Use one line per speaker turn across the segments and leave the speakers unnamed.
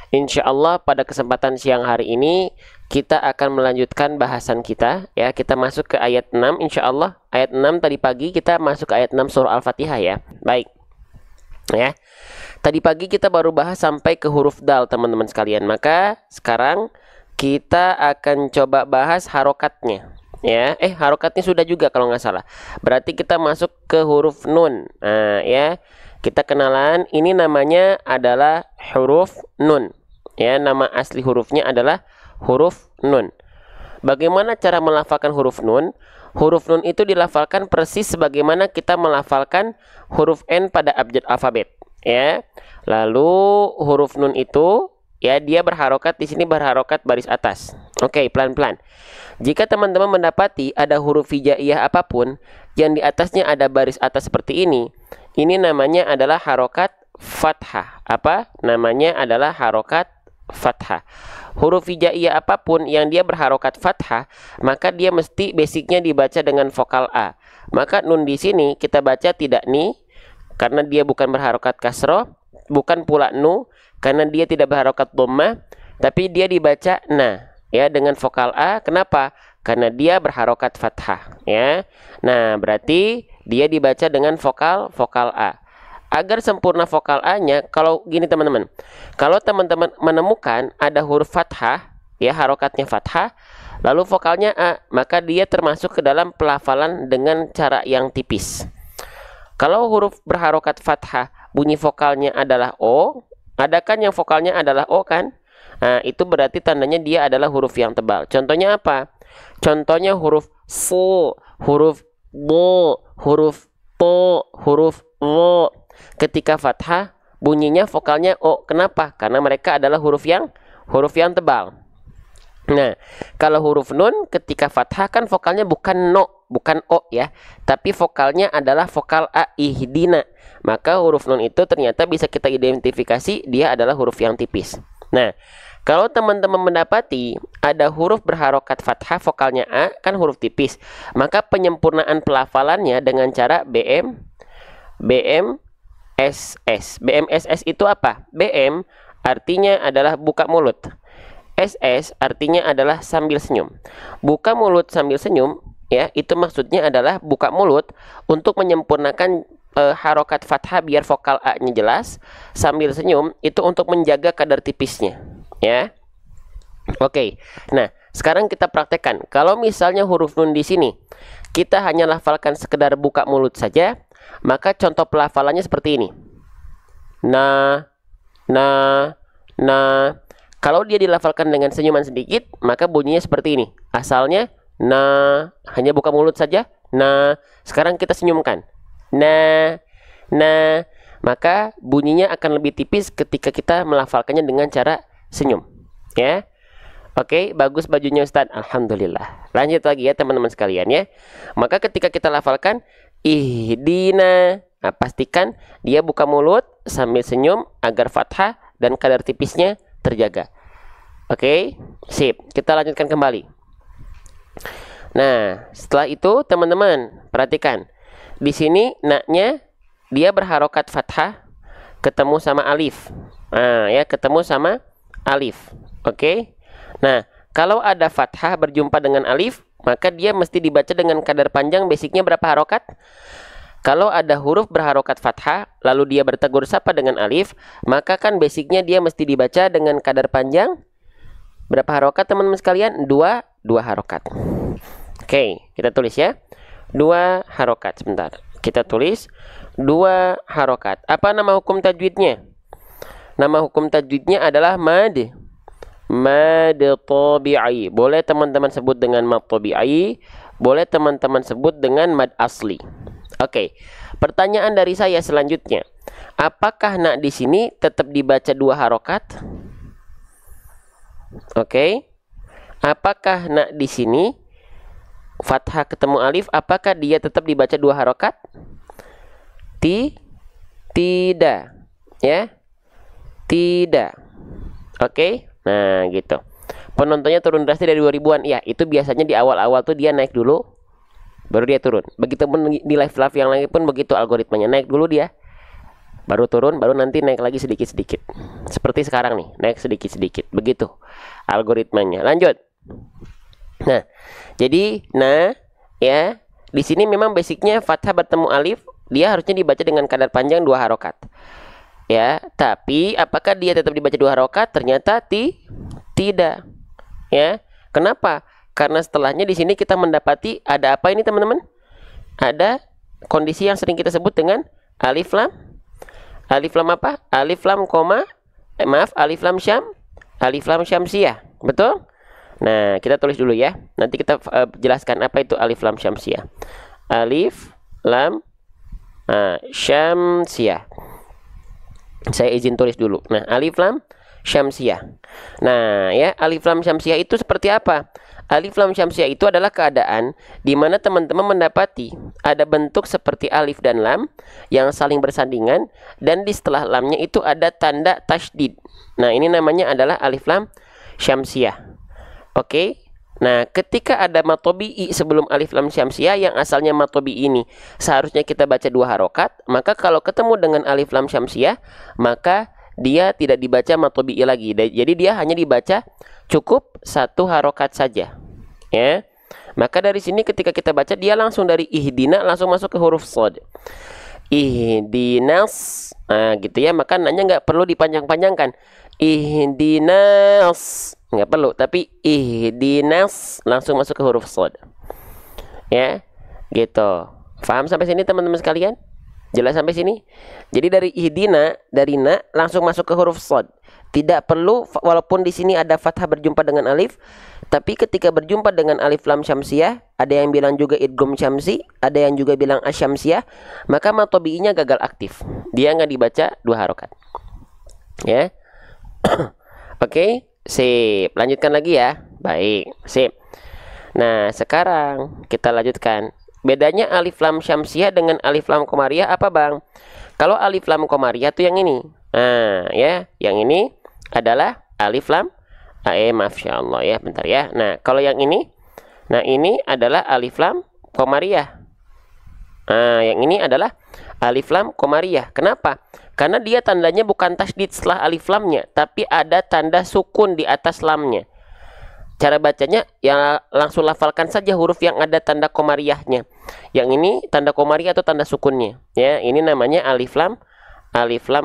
Insya Allah pada kesempatan siang hari ini kita akan melanjutkan bahasan kita ya. Kita masuk ke ayat 6 insya Allah. Ayat 6 tadi pagi kita masuk ke ayat 6 surah Al-Fatihah ya. Baik. Ya. Tadi pagi kita baru bahas sampai ke huruf dal teman-teman sekalian. Maka sekarang kita akan coba bahas harokatnya. Ya, harokatnya sudah juga kalau nggak salah. Berarti kita masuk ke huruf nun. Nah, ya. Kita kenalan, ini namanya adalah huruf nun. Ya, nama asli hurufnya adalah huruf nun. Bagaimana cara melafalkan huruf nun? Huruf nun itu dilafalkan persis sebagaimana kita melafalkan huruf N pada abjad alfabet. Ya, lalu huruf nun itu ya dia berharokat di sini berharokat baris atas. Oke, pelan-pelan. Jika teman-teman mendapati ada huruf hijaiyah apapun yang di atasnya ada baris atas seperti ini namanya adalah harokat fathah. Apa? Namanya adalah harokat fathah. Huruf hijaiyah apapun yang dia berharokat fathah, maka dia mesti basicnya dibaca dengan vokal A. Maka nun di sini kita baca tidak ni, karena dia bukan berharokat kasroh, bukan pula nu, karena dia tidak berharokat dhammah, tapi dia dibaca na, ya dengan vokal A. Kenapa? Karena dia berharokat fathah, ya. Nah, berarti dia dibaca dengan vokal A. Agar sempurna vokal A-nya, kalau gini teman-teman, kalau teman-teman menemukan ada huruf fathah, ya harokatnya fathah, lalu vokalnya A, maka dia termasuk ke dalam pelafalan dengan cara yang tipis. Kalau huruf berharokat fathah, bunyi vokalnya adalah O, ada kan yang vokalnya adalah O kan? Nah, itu berarti tandanya dia adalah huruf yang tebal. Contohnya apa? Contohnya huruf fu, huruf bo, huruf to, huruf wo. Ketika fathah, bunyinya vokalnya O. Kenapa? Karena mereka adalah huruf yang tebal. Nah, kalau huruf nun ketika fathah kan vokalnya bukan no, bukan O ya, tapi vokalnya adalah vokal A, ihdina. Maka huruf nun itu ternyata bisa kita identifikasi dia adalah huruf yang tipis. Nah, kalau teman-teman mendapati ada huruf berharokat fathah vokalnya A kan huruf tipis, maka penyempurnaan pelafalannya dengan cara BMSS. BMSS itu apa? BM artinya adalah buka mulut. SS artinya adalah sambil senyum. Buka mulut sambil senyum ya, itu maksudnya adalah buka mulut untuk menyempurnakan harokat fathah biar vokal A-nya jelas, sambil senyum itu untuk menjaga kadar tipisnya, ya. Oke. Nah, sekarang kita praktekkan. Kalau misalnya huruf nun di sini kita hanya lafalkan sekedar buka mulut saja, maka contoh pelafalannya seperti ini. Na. Kalau dia dilafalkan dengan senyuman sedikit, maka bunyinya seperti ini. Asalnya na, hanya buka mulut saja. Na. Sekarang kita senyumkan. Nah, maka bunyinya akan lebih tipis ketika kita melafalkannya dengan cara senyum, ya. Oke, bagus bajunya Ustadz. Alhamdulillah. Lanjut lagi ya teman-teman sekalian ya. Maka ketika kita lafalkan ihdina, nah, pastikan dia buka mulut sambil senyum agar fathah dan kadar tipisnya terjaga. Oke, sip. Kita lanjutkan kembali. Nah, setelah itu teman-teman perhatikan. Di sini naknya dia berharokat fathah ketemu sama alif. Nah, ya ketemu sama alif. Oke. Nah, kalau ada fathah berjumpa dengan alif, maka dia mesti dibaca dengan kadar panjang. Basicnya berapa harokat? Kalau ada huruf berharokat fathah, lalu dia bertegur sapa dengan alif, maka kan basicnya dia mesti dibaca dengan kadar panjang. Berapa harokat teman-teman sekalian? Dua harokat. Oke, kita tulis ya. 2 harokat. Sebentar, kita tulis 2 harokat. Apa nama hukum tajwidnya? Nama hukum tajwidnya adalah mad tabi'i. Boleh teman-teman sebut dengan mad tabi'i, boleh teman-teman sebut dengan mad asli. Oke. Pertanyaan dari saya selanjutnya, apakah nak di sini tetap dibaca 2 harokat? Oke. Apakah nak di sini fathah ketemu alif, apakah dia tetap dibaca 2 harokat? Tidak, ya, tidak. Oke, nah gitu. Penontonnya turun drastis dari 2000-an. Ya, itu biasanya di awal-awal tuh dia naik dulu, baru dia turun. Begitu di live yang lain pun begitu algoritmanya, naik dulu dia, baru turun, baru nanti naik lagi sedikit-sedikit. Seperti sekarang nih, naik sedikit-sedikit. Begitu algoritmanya. Lanjut. Nah, jadi ya, di sini memang basicnya fathah bertemu alif, dia harusnya dibaca dengan kadar panjang 2 harokat. Ya, tapi apakah dia tetap dibaca 2 harokat? Ternyata tidak. Ya, kenapa? Karena setelahnya di sini kita mendapati ada apa ini teman-teman? Ada kondisi yang sering kita sebut dengan alif lam. Alif lam apa? Alif lam koma, alif lam syamsiyah. Betul? Nah, kita tulis dulu ya. Nanti kita jelaskan apa itu alif lam syamsiyah. Alif lam syamsiyah. Saya izin tulis dulu. Nah, alif lam syamsiyah. Nah, ya, alif lam syamsiyah itu seperti apa? Alif lam syamsiyah itu adalah keadaan di mana teman-teman mendapati ada bentuk seperti alif dan lam yang saling bersandingan, dan di setelah lamnya itu ada tanda tasydid. Nah, ini namanya adalah alif lam syamsiyah. Oke. Nah, ketika ada matobi'i sebelum alif lam syamsiyah yang asalnya matobi'i ini seharusnya kita baca 2 harokat, maka kalau ketemu dengan alif lam syamsiyah, maka dia tidak dibaca matobi'i lagi. Jadi dia hanya dibaca cukup 1 harokat saja. Ya. Maka dari sini ketika kita baca, dia langsung dari ihdina langsung masuk ke huruf shad. Ihdinas. Nah, gitu ya. Maka nanya nggak perlu dipanjang-panjangkan. Ihdinas. Nggak perlu, tapi ihdinas langsung masuk ke huruf shad. Ya. Gitu. Paham sampai sini teman-teman sekalian? Jelas sampai sini? Jadi dari ihdina, dari na langsung masuk ke huruf shad. Tidak perlu, walaupun di sini ada fathah berjumpa dengan alif, tapi ketika berjumpa dengan alif lam syamsiyah, ada yang bilang juga idgham syamsi, ada yang juga bilang asyamsiyah, maka matobi'inya gagal aktif. Dia nggak dibaca 2 harokat. Ya. Oke, sip. Lanjutkan lagi ya. Baik, sip. Nah, sekarang kita lanjutkan. Bedanya alif lam syamsiyah dengan alif lam qamariyah apa, Bang? Kalau alif lam qamariyah tuh yang ini. Nah, ya, yang ini adalah alif lam masya Allah ya, bentar ya. Nah, kalau yang ini, nah ini adalah alif lam qamariyah. Nah, yang ini adalah alif lam qamariyah. Kenapa? Karena dia tandanya bukan tasydid setelah alif lamnya, tapi ada tanda sukun di atas lamnya. Cara bacanya ya langsung lafalkan saja huruf yang ada tanda qamariyahnya. Yang ini tanda qamariyah atau tanda sukunnya. Ya, ini namanya alif lam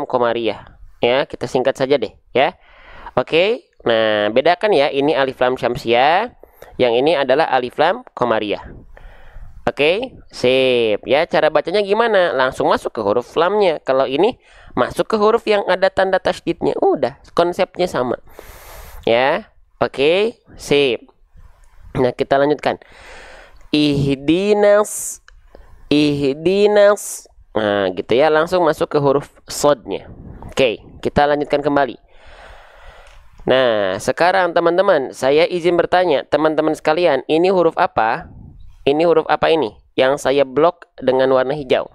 qamariyah. Ya, kita singkat saja deh ya. Oke. Nah, bedakan ya, ini alif lam syamsiyah, yang ini adalah alif lam qamariyah. Oke, sip. Ya, cara bacanya gimana? Langsung masuk ke huruf lamnya. Kalau ini masuk ke huruf yang ada tanda tasydidnya. Udah, konsepnya sama. Ya. Oke, sip. Nah, kita lanjutkan. Ihdinas. Nah, gitu ya, langsung masuk ke huruf shadnya. Oke, kita lanjutkan kembali. Nah, sekarang teman-teman, saya izin bertanya, teman-teman sekalian, ini huruf apa? Ini huruf apa ini? Yang saya blok dengan warna hijau.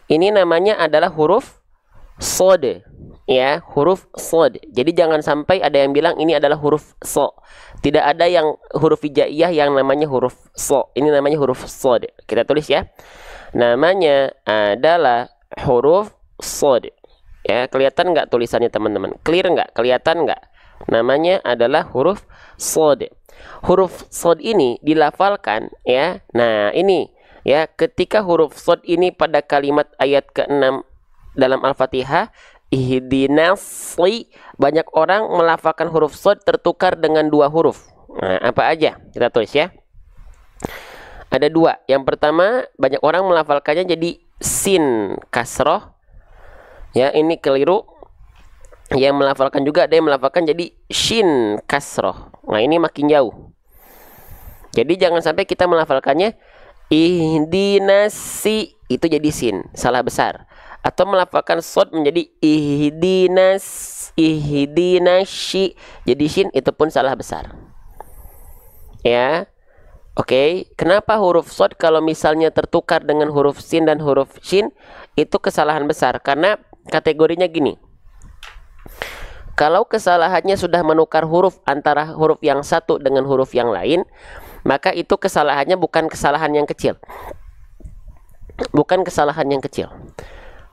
Ini namanya adalah huruf shad. Ya, huruf shad. Jadi jangan sampai ada yang bilang ini adalah huruf so. Tidak ada yang huruf hijaiyah yang namanya huruf so. Ini namanya huruf shad. Kita tulis ya. Namanya adalah huruf shad. Ya, kelihatan nggak tulisannya teman-teman? Clear nggak? Kelihatan nggak? Namanya adalah huruf shad. Huruf shad ini dilafalkan ya. Nah, ini ya, ketika huruf shad ini pada kalimat ayat ke-6 dalam Al-Fatihah, ihdinas, banyak orang melafalkan huruf shad tertukar dengan 2 huruf. Nah, apa aja? Kita tulis ya. Ada 2. Yang pertama, banyak orang melafalkannya jadi sin kasroh. Ya, ini keliru. Yang melafalkan juga ada yang melafalkan jadi shin kasroh. Nah, ini makin jauh. Jadi jangan sampai kita melafalkannya ihdinasi, itu jadi sin, salah besar. Atau melafalkan shad menjadi ihdinasyi, jadi shin, itu pun salah besar. Ya. Oke, kenapa huruf shad kalau misalnya tertukar dengan huruf sin dan huruf shin itu kesalahan besar? Karena kategorinya gini. Kalau kesalahannya sudah menukar huruf antara huruf yang satu dengan huruf yang lain, maka itu kesalahannya bukan kesalahan yang kecil. Bukan kesalahan yang kecil.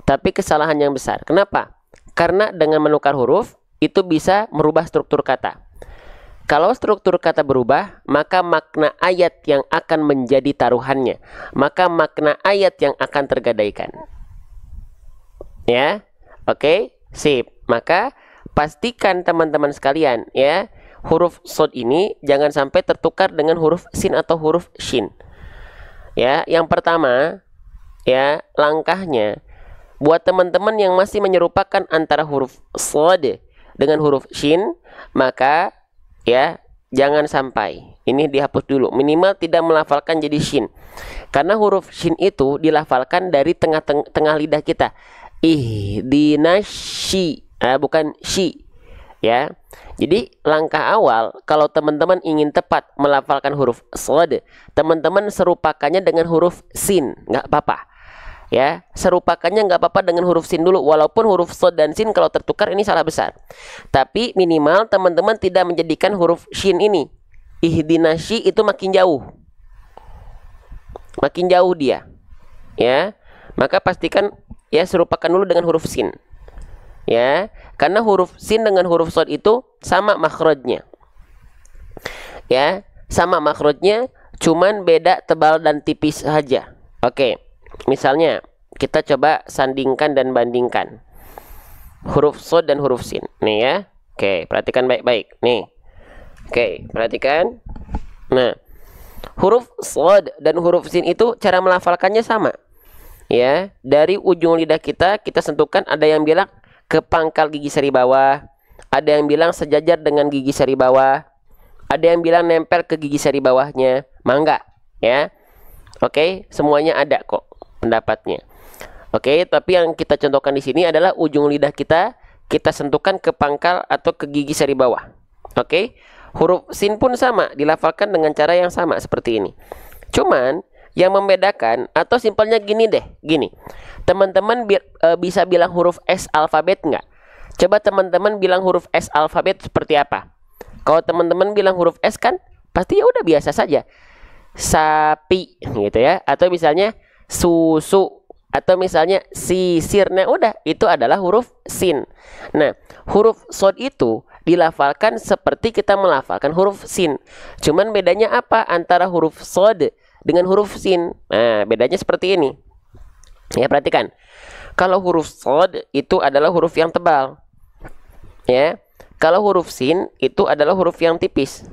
tapi kesalahan yang besar. Kenapa? Karena dengan menukar huruf itu bisa merubah struktur kata. Kalau struktur kata berubah, maka makna ayat yang akan menjadi taruhannya, maka makna ayat yang akan tergadaikan. Ya, oke, sip. Maka pastikan teman-teman sekalian, ya, huruf shod ini jangan sampai tertukar dengan huruf sin atau huruf shin. Ya, yang pertama, ya, langkahnya buat teman-teman yang masih menyerupakan antara huruf shod dengan huruf shin, maka ya jangan sampai ini dihapus dulu. Minimal tidak melafalkan jadi shin. Karena huruf shin itu dilafalkan dari tengah lidah kita. Ihdinashi, bukan shi. Ya. Jadi langkah awal kalau teman-teman ingin tepat melafalkan huruf shod, teman-teman serupakannya dengan huruf sin, nggak apa-apa. Ya, serupakannya nggak apa-apa dengan huruf sin dulu, walaupun huruf shod dan sin kalau tertukar ini salah besar. Tapi minimal teman-teman tidak menjadikan huruf shin ini ihdinashi itu makin jauh. Makin jauh dia. Ya. Maka pastikan ya serupakan dulu dengan huruf sin. Ya, karena huruf sin dengan huruf shod itu sama makhrajnya. Ya, sama makhrajnya, cuman beda tebal dan tipis saja. Oke. Misalnya kita coba sandingkan dan bandingkan huruf shod dan huruf sin. Nih ya. Oke, perhatikan baik-baik. Nih. Oke, perhatikan. Nah, huruf shod dan huruf sin itu cara melafalkannya sama. Ya, dari ujung lidah kita sentuhkan, ada yang bilang ke pangkal gigi seri bawah, ada yang bilang sejajar dengan gigi seri bawah, ada yang bilang nempel ke gigi seri bawahnya. Mangga, ya. Oke, semuanya ada kok pendapatnya. Oke, tapi yang kita contohkan di sini adalah ujung lidah kita sentuhkan ke pangkal atau ke gigi seri bawah. Oke, huruf sin pun sama, dilafalkan dengan cara yang sama seperti ini. Cuman yang membedakan, atau simpelnya gini deh, gini. Teman-teman bisa bilang huruf S alfabet nggak? Coba teman-teman bilang huruf S alfabet seperti apa? Kalau teman-teman bilang huruf S kan pasti ya udah biasa saja. Sapi gitu ya, atau misalnya susu, atau misalnya sisir. Nah, udah itu adalah huruf sin. Nah, huruf shod itu dilafalkan seperti kita melafalkan huruf sin. Cuman bedanya apa antara huruf shod dengan huruf sin? Nah, bedanya seperti ini. Ya, perhatikan. Kalau huruf shod itu adalah huruf yang tebal. Ya. Kalau huruf sin itu adalah huruf yang tipis.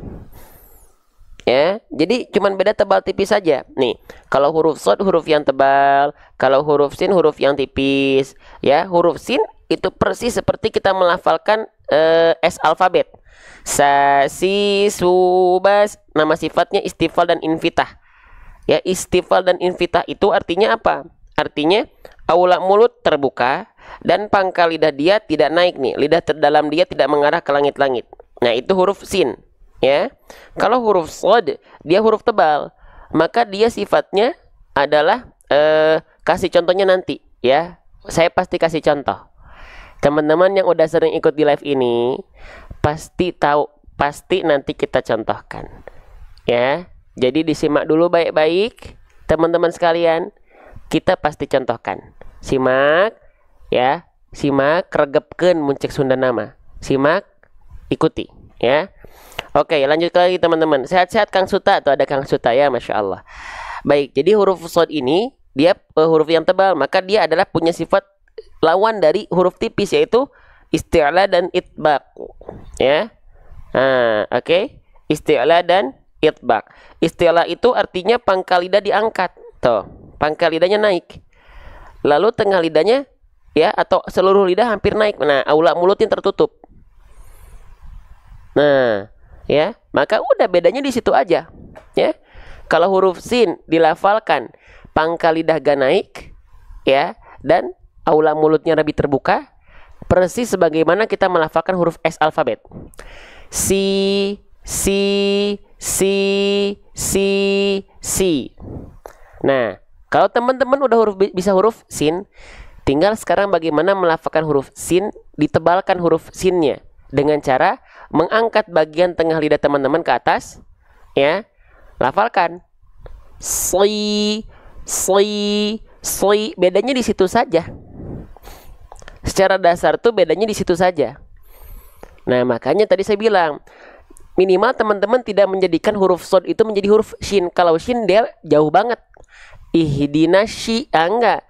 Ya, jadi cuman beda tebal tipis saja. Nih, kalau huruf shod huruf yang tebal, kalau huruf sin huruf yang tipis. Ya, huruf sin itu persis seperti kita melafalkan S alfabet. Sa, si, su, bas. Nama sifatnya istifal dan infitah. Ya, istifal dan infitah itu artinya apa? Artinya aula mulut terbuka dan pangkal lidah dia tidak naik nih. Lidah terdalam dia tidak mengarah ke langit-langit. Nah, itu huruf sin. Ya, kalau huruf shod dia huruf tebal, maka dia sifatnya adalah kasih contohnya nanti. Ya, saya pasti kasih contoh. Teman-teman yang udah sering ikut di live ini pasti tahu, pasti nanti kita contohkan. Ya, jadi disimak dulu baik-baik, teman-teman sekalian. Kita pasti contohkan. Simak, ya, simak, regepkeun muncik Sunda nama. Simak, ikuti, ya. Oke, lanjut lagi teman-teman. Sehat-sehat Kang Suta, atau ada Kang Suta ya, Masya Allah. Baik, jadi huruf shod ini dia huruf yang tebal, maka dia adalah punya sifat lawan dari huruf tipis, yaitu isti'la dan itbaq. Ya, oke. Isti'la dan itbaq. Isti'la itu artinya pangkal lidah diangkat, tuh, pangkal lidahnya naik. Lalu tengah lidahnya, ya, atau seluruh lidah hampir naik. Nah, aula mulutnya tertutup. Nah, ya, maka udah bedanya di situ aja. Ya, kalau huruf sin dilafalkan pangkal lidah gak naik, ya, dan aula mulutnya lebih terbuka, persis sebagaimana kita melafalkan huruf S alfabet. Si, si. Nah, kalau teman-teman udah bisa huruf sin, tinggal sekarang bagaimana melafalkan huruf sin, ditebalkan huruf sinnya dengan cara mengangkat bagian tengah lidah teman-teman ke atas, ya, lafalkan. Soi. Bedanya di situ saja. Secara dasar tuh bedanya di situ saja. Nah, makanya tadi saya bilang, minimal teman-teman tidak menjadikan huruf shad itu menjadi huruf shin. Kalau shin dia jauh banget. Ihdina enggak.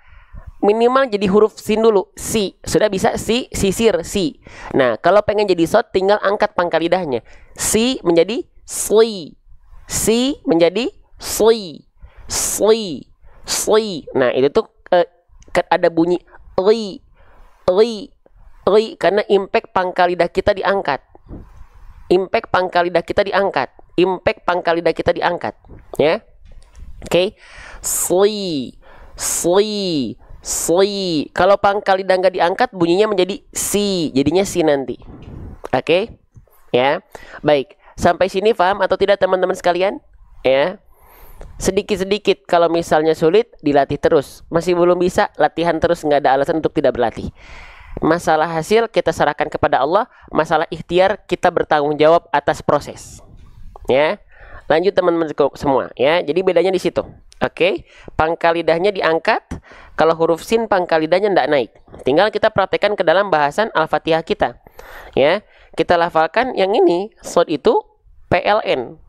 Minimal jadi huruf sin dulu. Si. Sudah bisa si, sisir, si. Nah, kalau pengen jadi shad tinggal angkat pangkal lidahnya. Si menjadi sli. Si menjadi sli. Sli. Sli. Nah, itu tuh ada bunyi li. Li. Li. Karena impact pangkal lidah kita diangkat. Impact pangkal lidah kita diangkat. Impact pangkal lidah kita diangkat. Ya. Oke. Sli. Sli. Sli. Kalau pangkal lidah nggak diangkat, bunyinya menjadi si. Jadinya si nanti. Oke. Ya. Baik. Sampai sini paham atau tidak teman-teman sekalian? Ya. Sedikit-sedikit. Kalau misalnya sulit, dilatih terus. Masih belum bisa, latihan terus. Nggak ada alasan untuk tidak berlatih. Masalah hasil kita serahkan kepada Allah. Masalah ikhtiar kita bertanggung jawab atas proses. Ya. Lanjut teman-teman semua. Ya. Jadi bedanya di situ. Oke, pangkal lidahnya diangkat. Kalau huruf sin pangkal lidahnya tidak naik. Tinggal kita praktekkan ke dalam bahasan Al-Fatihah kita. Ya, kita lafalkan yang ini. Shad itu PLN.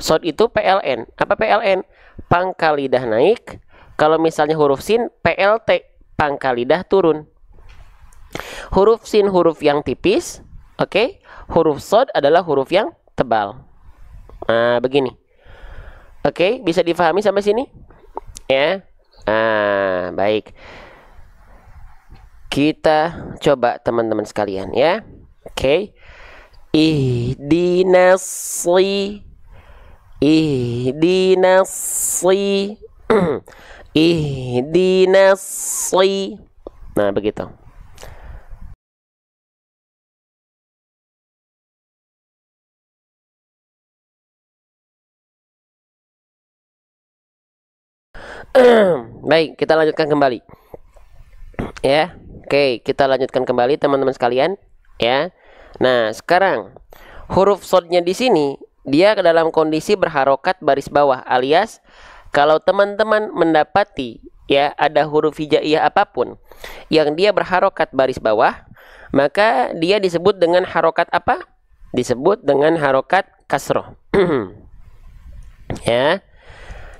Shad itu PLN. Apa PLN? Pangkal lidah naik. Kalau misalnya huruf sin PLT, pangkal lidah turun. Huruf sin huruf yang tipis. Oke, huruf shad adalah huruf yang tebal. Nah, begini. Oke, bisa difahami sampai sini? Ya. Baik. Kita coba teman-teman sekalian ya. Oke. Ihdinas li. Ihdinas li. Ihdinas li. Nah, begitu. Baik, kita lanjutkan kembali. Ya. Oke, kita lanjutkan kembali teman-teman sekalian, ya. Nah, sekarang huruf shadnya di sini dia ke dalam kondisi berharokat baris bawah, alias kalau teman-teman mendapati ya ada huruf hijaiyah apapun yang dia berharokat baris bawah, maka dia disebut dengan harokat apa? Disebut dengan harokat kasroh. Ya.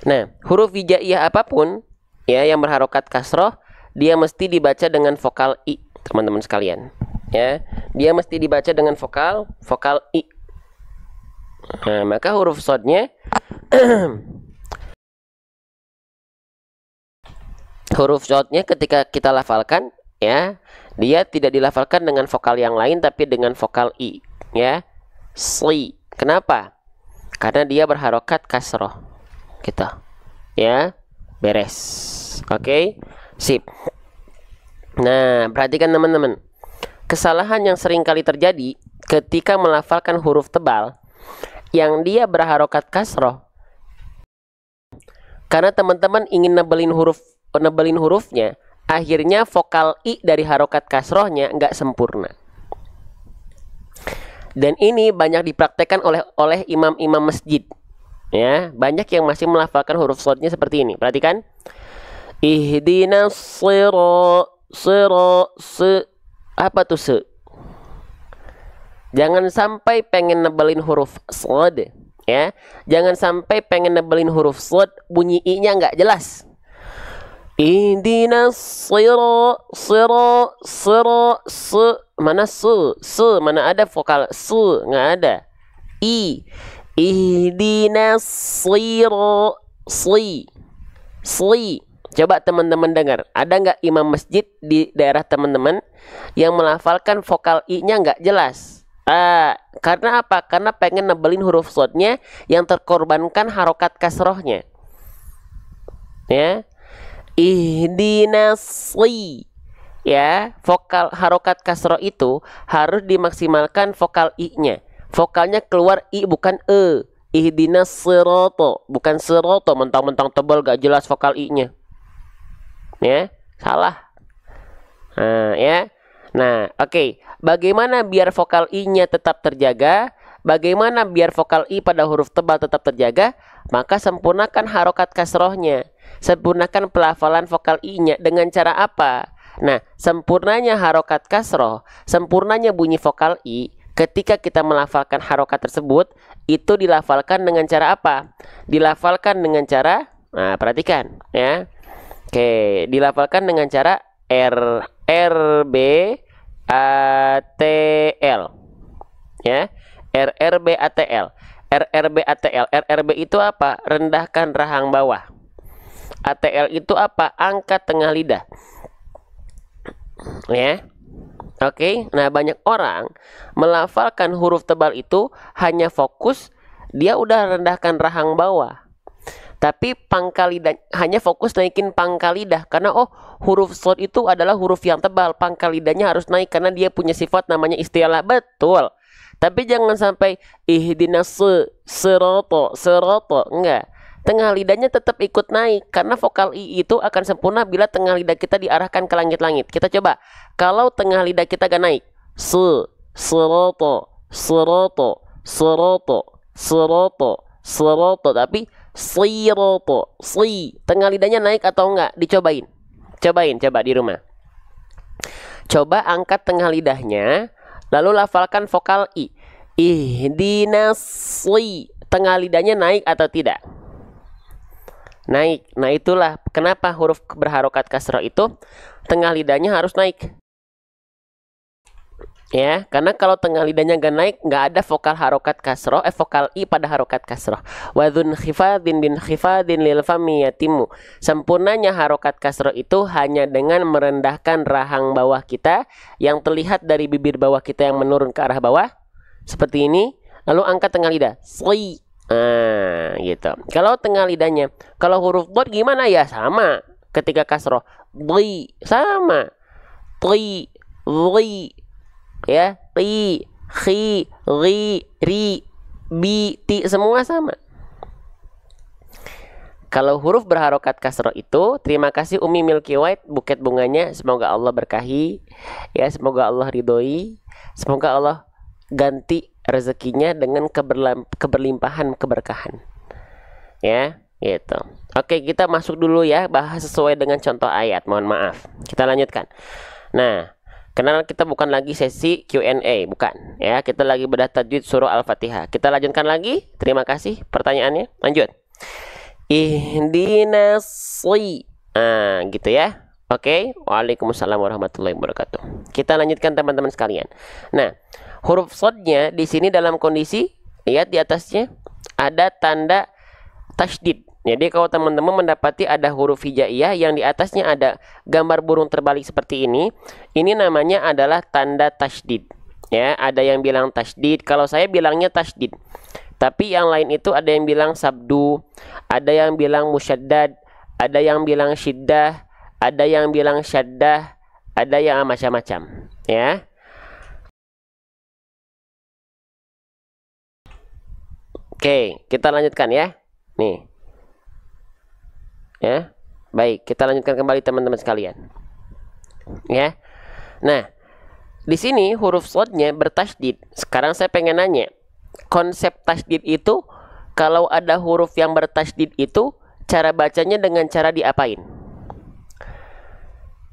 Nah, huruf hijaiyah apapun ya yang berharokat kasroh, dia mesti dibaca dengan vokal i, teman-teman sekalian. Ya, dia mesti dibaca dengan vokal i. Nah, maka huruf shadnya huruf shadnya ketika kita lafalkan ya, dia tidak dilafalkan dengan vokal yang lain tapi dengan vokal i, ya. Sli. Kenapa? Karena dia berharokat kasroh. Gitu. Ya, beres. Oke, sip. Nah, perhatikan teman-teman. Kesalahan yang sering kali terjadi ketika melafalkan huruf tebal yang dia berharokat kasroh, karena teman-teman ingin nebelin hurufnya, akhirnya vokal i dari harokat kasrohnya nggak sempurna. Dan ini banyak dipraktekkan oleh imam-imam masjid. Ya, banyak yang masih melafalkan huruf shadnya seperti ini. Perhatikan. Ihdinas apa tuh se? Jangan sampai pengen nebelin huruf shad, ya. Jangan sampai pengen nebelin huruf shad bunyi i-nya nggak jelas. Ihdinas mana se? Mana ada vokal se? Nggak ada. I. Ihdinas sli. Coba teman-teman dengar, ada nggak imam masjid di daerah teman-teman yang melafalkan vokal i-nya nggak jelas? Karena apa? Karena pengen nebelin huruf shadnya yang terkorbankan harokat kasrohnya. Ya, ihdinas sli. Ya, vokal harokat kasroh itu harus dimaksimalkan vokal i-nya. Vokalnya keluar i bukan e. Ihdinas sirata, bukan sirata, mentang-mentang tebal gak jelas vokal i-nya. Ya, salah. Nah, ya. Nah, oke. Bagaimana biar vokal i-nya tetap terjaga? Bagaimana biar vokal i pada huruf tebal tetap terjaga? Maka sempurnakan harokat kasrohnya. Sempurnakan pelafalan vokal i-nya dengan cara apa? Nah, sempurnanya harokat kasroh, sempurnanya bunyi vokal I, ketika kita melafalkan harokat tersebut, itu dilafalkan dengan cara apa? Dilafalkan dengan cara, nah perhatikan ya. Oke, dilafalkan dengan cara B A T L ya. B A T L. B A T L. B itu apa? Rendahkan rahang bawah. ATL itu apa? Angkat tengah lidah. Ya. Oke, nah banyak orang melafalkan huruf tebal itu hanya fokus dia udah rendahkan rahang bawah. Tapi pangkal lidah hanya fokus naikin pangkal lidah karena oh huruf shad itu adalah huruf yang tebal, pangkal lidahnya harus naik karena dia punya sifat namanya istilah. Betul. Tapi jangan sampai ihdinas sirata enggak. Tengah lidahnya tetap ikut naik karena vokal I itu akan sempurna bila tengah lidah kita diarahkan ke langit-langit. Kita coba. Kalau tengah lidah kita gak naik, sirata, tapi sirata, tengah lidahnya naik atau enggak? Dicobain. Coba di rumah. Coba angkat tengah lidahnya, lalu lafalkan vokal I. Ihdinas, tengah lidahnya naik atau tidak? Naik. Nah itulah kenapa huruf berharokat kasroh itu tengah lidahnya harus naik. Ya, karena kalau tengah lidahnya gak naik, nggak ada vokal harokat kasroh, vokal I pada harokat kasroh. Wadhun khifadin bin khifadin lil fami yatimu. Sempurnanya harokat kasroh itu hanya dengan merendahkan rahang bawah kita yang terlihat dari bibir bawah kita yang menurun ke arah bawah. Seperti ini. Lalu angkat tengah lidah. Sli. Nah, gitu. Kalau tengah lidahnya, kalau huruf dot gimana ya? Sama. Ketika kasroh. Dli. Sama. Tli. Li. Ya, ti, khi, ri, bi, ti, semua sama. Kalau huruf berharokat kasroh itu, terima kasih Umi Milky White, buket bunganya, semoga Allah berkahi, ya, semoga Allah ridhoi, semoga Allah ganti rezekinya dengan keberlimpahan keberkahan, ya, gitu. Oke, kita masuk dulu ya, bahas sesuai dengan contoh ayat. Mohon maaf, kita lanjutkan. Nah. Karena kita bukan lagi sesi Q&A, bukan. Ya, kita lagi bedah tajwid surah Al-Fatihah. Kita lanjutkan lagi. Terima kasih pertanyaannya. Lanjut. Ihdinas li. Nah, gitu ya. Oke. Waalaikumsalam warahmatullahi wabarakatuh. Kita lanjutkan teman-teman sekalian. Nah, huruf shadnya di sini dalam kondisi lihat di atasnya ada tanda tasydid. Jadi kalau teman-teman mendapati ada huruf hijaiyah yang di atasnya ada gambar burung terbalik seperti ini namanya adalah tanda tasydid. Ya, ada yang bilang tasydid, kalau saya bilangnya tasydid. Tapi yang lain itu ada yang bilang sabdu, ada yang bilang musyaddad, ada yang bilang syiddah, ada yang bilang syaddah, ada yang macam-macam, ya. Oke, kita lanjutkan ya. Nih. Ya, baik, kita lanjutkan kembali teman-teman sekalian. Ya, nah, di sini huruf shadnya bertasydid. Sekarang saya pengen nanya, konsep tasydid itu kalau ada huruf yang bertasydid itu cara bacanya dengan cara diapain?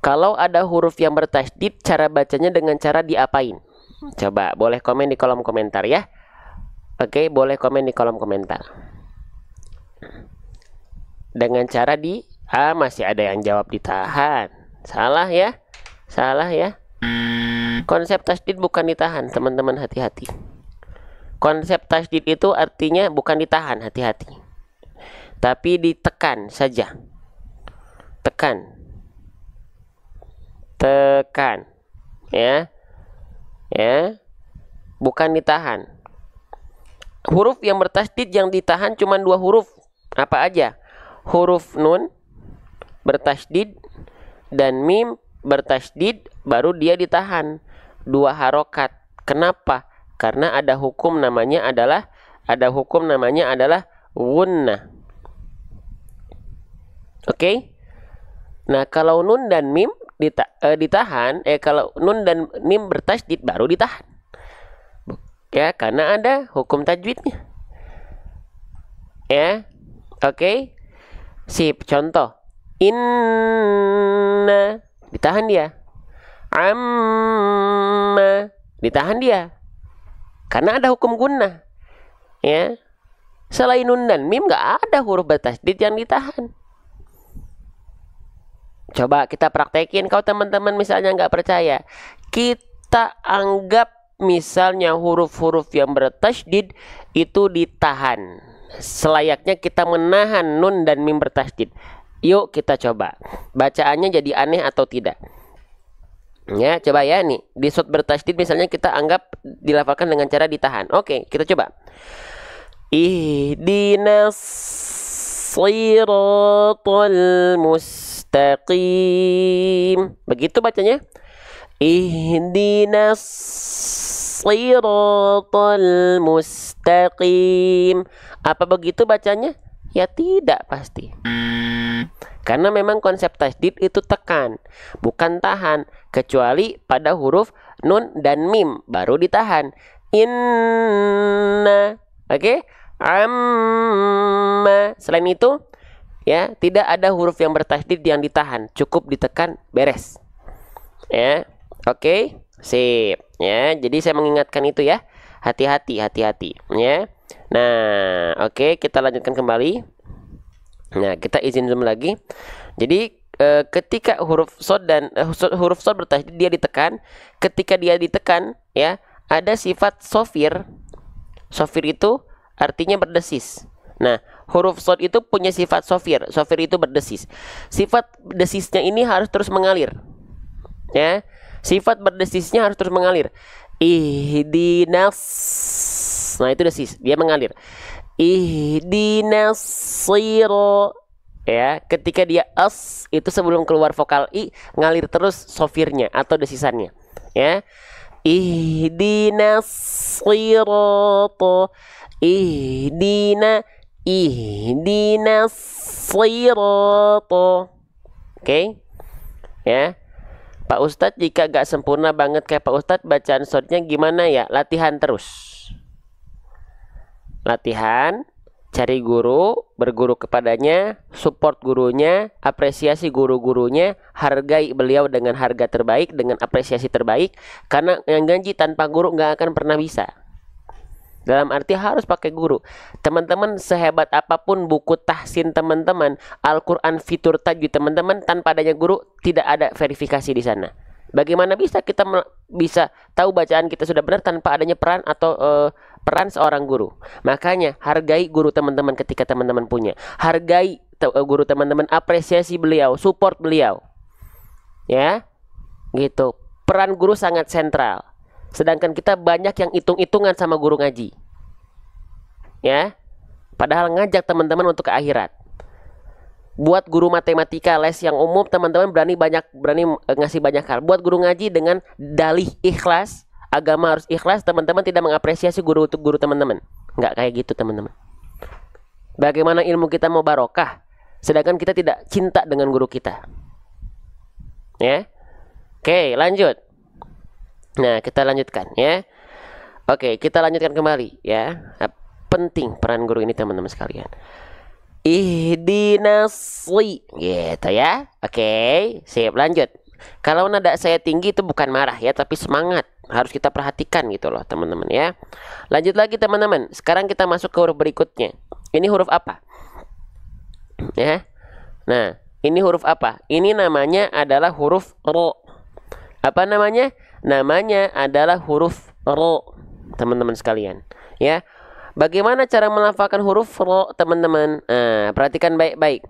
Kalau ada huruf yang bertasydid, cara bacanya dengan cara diapain? Coba, boleh komen di kolom komentar ya. Oke, boleh komen di kolom komentar. Dengan cara masih ada yang jawab ditahan. Salah ya. Salah ya. Konsep tasydid bukan ditahan, teman-teman, hati-hati. Konsep tasydid itu artinya bukan ditahan, hati-hati. Tapi ditekan saja. Tekan. Tekan. Ya. Ya. Bukan ditahan. Huruf yang bertasydid yang ditahan cuma 2 huruf. Apa aja? Huruf nun bertasydid dan mim bertasydid, baru dia ditahan 2 harokat. Kenapa? Karena ada hukum namanya adalah gunnah. Oke? Nah, kalau nun dan mim ditahan, kalau nun dan mim bertasydid baru ditahan. Ya, karena ada hukum tajwidnya. Ya. Oke? Sip, contoh. Inna. ditahan dia. Amma, ditahan dia. Karena ada hukum gunnah. Ya. Selain nun dan mim nggak ada huruf bertasydid yang ditahan. Coba kita praktekin. Kalau teman-teman misalnya nggak percaya, kita anggap misalnya huruf-huruf yang bertasydid itu ditahan. Selayaknya kita menahan nun dan mim bertasydid. Yuk kita coba. Bacaannya jadi aneh atau tidak? Ya, coba ya nih. Di shot bertasydid misalnya kita anggap dilafalkan dengan cara ditahan. Oke, kita coba. Ihdinas siratal mustaqim. Begitu bacanya. Ihdinas siratal mustaqim. Apa begitu bacanya? Ya tidak pasti. Karena memang konsep tasydid itu tekan, bukan tahan. Kecuali pada huruf nun dan mim baru ditahan. Inna. Oke? Amma. Selain itu, ya, tidak ada huruf yang bertasydid yang ditahan, cukup ditekan, beres. Ya. Oke? Sip. Ya, jadi saya mengingatkan itu ya. Hati-hati, hati-hati, ya. Nah, oke, kita lanjutkan kembali. Nah, kita izin zoom lagi. Jadi ketika huruf shad dan huruf shad bertasydid dia ditekan, ketika dia ditekan ya, ada sifat sofir. Sofir itu artinya berdesis. Nah, huruf shad itu punya sifat sofir. Sofir itu berdesis. Sifat desisnya ini harus terus mengalir. Ya. Sifat berdesisnya harus terus mengalir. Ihdinas. Nah, itu desis, dia mengalir. Ihdinas siro, ya, ketika dia as itu sebelum keluar vokal i ngalir terus sofirnya atau desisannya, ya. Ihdinas sirata, ihdinas sirata. Oke, ya. Pak Ustadz, jika gak sempurna banget kayak Pak Ustadz, bacaan shadnya gimana ya? Latihan terus. Latihan, cari guru, berguru kepadanya, support gurunya, apresiasi guru-gurunya, hargai beliau dengan harga terbaik, dengan apresiasi terbaik. Karena yang ganji tanpa guru nggak akan pernah bisa. Dalam arti harus pakai guru. Teman-teman, sehebat apapun buku tahsin teman-teman, Al-Quran fitur tajwid teman-teman, tanpa adanya guru tidak ada verifikasi di sana. Bagaimana bisa kita bisa tahu bacaan kita sudah benar tanpa adanya peran atau peran seorang guru? Makanya hargai guru teman-teman ketika teman-teman punya. Hargai guru teman-teman, apresiasi beliau, support beliau. Ya. Gitu. Peran guru sangat sentral. Sedangkan kita banyak yang hitung-hitungan sama guru ngaji. Ya. Padahal ngajak teman-teman untuk ke akhirat. Buat guru matematika les yang umum, teman-teman berani ngasih banyak hal. Buat guru ngaji dengan dalih ikhlas, agama harus ikhlas, teman-teman tidak mengapresiasi guru untuk guru teman-teman. Nggak kayak gitu teman-teman. Bagaimana ilmu kita mau barokah, sedangkan kita tidak cinta dengan guru kita. Ya. Oke, lanjut. Nah, kita lanjutkan ya. Oke, kita lanjutkan kembali ya. Penting peran guru ini teman-teman sekalian. Ihdinasli, gitu ya. Oke, sip, lanjut. Kalau nada saya tinggi itu bukan marah ya, tapi semangat. Harus kita perhatikan gitu loh teman-teman ya. Lanjut lagi teman-teman. Sekarang kita masuk ke huruf berikutnya. Ini huruf apa? Ya. Nah, ini huruf apa? Ini namanya adalah huruf ro. Apa namanya? Namanya adalah huruf ro, teman-teman sekalian. Ya. Bagaimana cara melafalkan huruf ro, teman-teman? Nah, perhatikan baik-baik.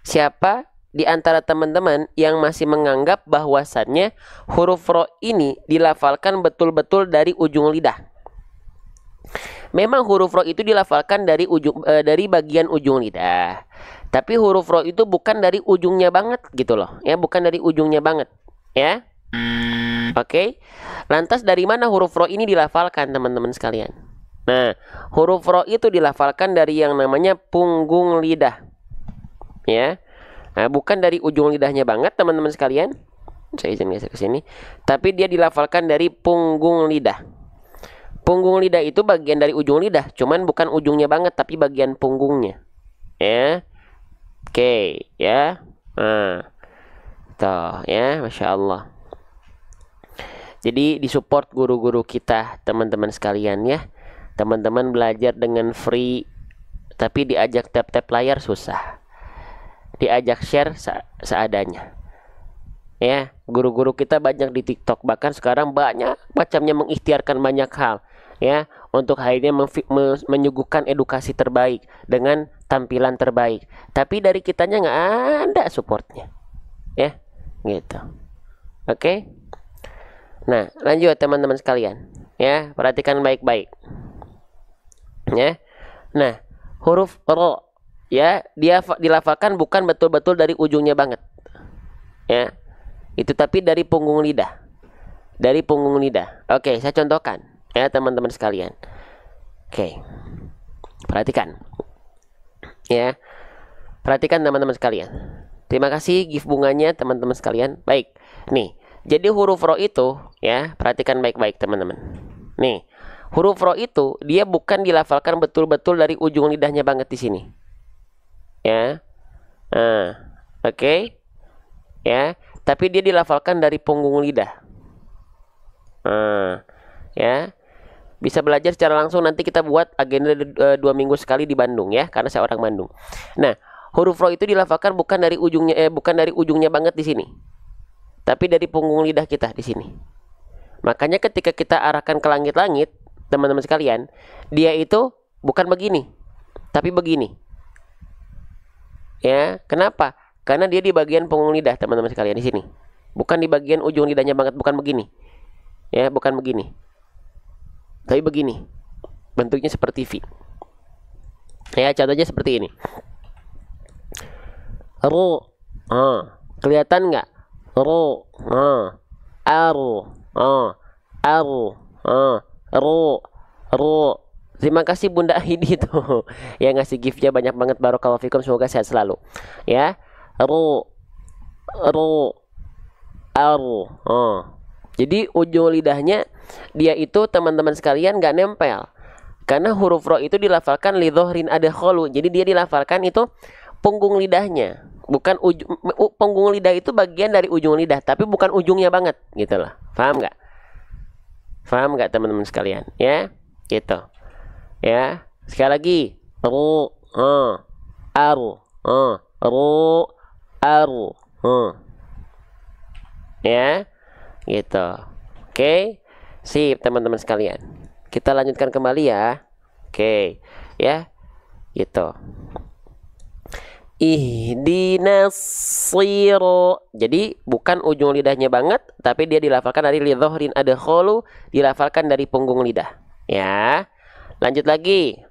Siapa di antara teman-teman yang masih menganggap bahwasannya huruf ro ini dilafalkan betul-betul dari ujung lidah? Memang huruf ro itu dilafalkan dari dari bagian ujung lidah. Tapi huruf ro itu bukan dari ujungnya banget gitu loh. Ya, bukan dari ujungnya banget, ya. Oke. Lantas dari mana huruf ro ini dilafalkan, teman-teman sekalian? Nah, huruf ro itu dilafalkan dari yang namanya punggung lidah. Ya. Nah, bukan dari ujung lidahnya banget, teman-teman sekalian. Saya izin geser ke sini. Tapi dia dilafalkan dari punggung lidah. Punggung lidah itu bagian dari ujung lidah, cuman bukan ujungnya banget, tapi bagian punggungnya. Ya. Oke, ya. Nah. Tuh ya, Masya Allah. Jadi disupport guru-guru kita, teman-teman sekalian ya. Teman-teman belajar dengan free, tapi diajak tap-tap layar susah. Diajak share seadanya. Ya, guru-guru kita banyak di TikTok, bahkan sekarang banyak macamnya mengikhtiarkan banyak hal ya, untuk akhirnya menyuguhkan edukasi terbaik dengan tampilan terbaik. Tapi dari kitanya nggak ada supportnya. Ya, gitu. Oke. Nah, lanjut teman-teman sekalian. Ya, perhatikan baik-baik. Ya. Nah, huruf ro ya, dia dilafalkan bukan betul-betul dari ujungnya banget. Ya. Itu tapi dari punggung lidah. Dari punggung lidah. Oke, saya contohkan ya teman-teman sekalian. Oke. Perhatikan. Ya. Perhatikan teman-teman sekalian. Terima kasih gift bunganya teman-teman sekalian. Baik. Nih, jadi huruf ro itu ya, perhatikan baik-baik teman-teman. Nih, huruf ro itu dia bukan dilafalkan betul-betul dari ujung lidahnya banget di sini. Ya. Nah, oke. Ya, tapi dia dilafalkan dari punggung lidah. Nah, ya. Bisa belajar secara langsung, nanti kita buat agenda 2 minggu sekali di Bandung ya, karena saya orang Bandung. Nah, huruf ro itu dilafalkan bukan dari ujungnya banget di sini. Tapi dari punggung lidah kita di sini. Makanya ketika kita arahkan ke langit-langit, teman-teman sekalian, dia itu bukan begini, tapi begini. Ya, kenapa? Karena dia di bagian punggung lidah, teman-teman sekalian, di sini. Bukan di bagian ujung lidahnya banget, bukan begini. Ya, bukan begini. Tapi begini. Bentuknya seperti V. Ya, contohnya seperti ini. Ro. Kelihatan nggak? Ro. Aru. Aru. Ro. Ro. Terima kasih Bunda Aidi tuh yang ngasih giftnya banyak banget. Barakallahu fikum, semoga sehat selalu. Ya. Ro. Ro. Aru. Jadi ujung lidahnya dia itu teman-teman sekalian nggak nempel. Karena huruf ro itu dilafalkan lidhohrin adkholu. Jadi dia dilafalkan itu punggung lidahnya. Bukan punggung lidah itu bagian dari ujung lidah, tapi bukan ujungnya banget gitu loh. Paham nggak? Paham nggak teman-teman sekalian? Ya, gitu. Ya, sekali lagi. Ru, aru, ru, aru, ya. Gitu. Oke. Sip teman-teman sekalian. Kita lanjutkan kembali ya. Oke. Ya. Gitu. Ihdinas siro. Jadi bukan ujung lidahnya banget, tapi dia dilafalkan dari lidhohrin adkholu, dilafalkan dari punggung lidah. Ya. Lanjut lagi.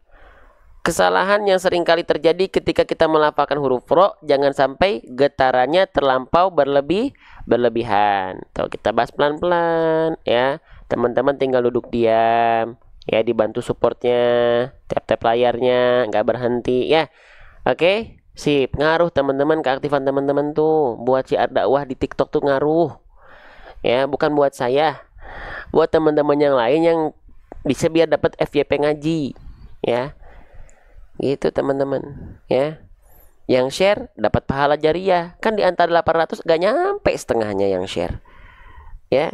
Kesalahan yang sering kali terjadi ketika kita melafalkan huruf ro, jangan sampai getarannya terlampau berlebihan. Tuh, kita bahas pelan-pelan ya. Teman-teman tinggal duduk diam ya, dibantu supportnya, tap-tap layarnya, nggak berhenti ya. Oke, sip. Ngaruh teman-teman, keaktifan teman-teman tuh buat syiar dakwah di TikTok tuh ngaruh. Ya, bukan buat saya. Buat teman-teman yang lain yang bisa biar dapat FYP ngaji ya. Gitu teman-teman ya. Yang share dapat pahala jariah. Kan di antara 800 gak nyampe setengahnya yang share ya.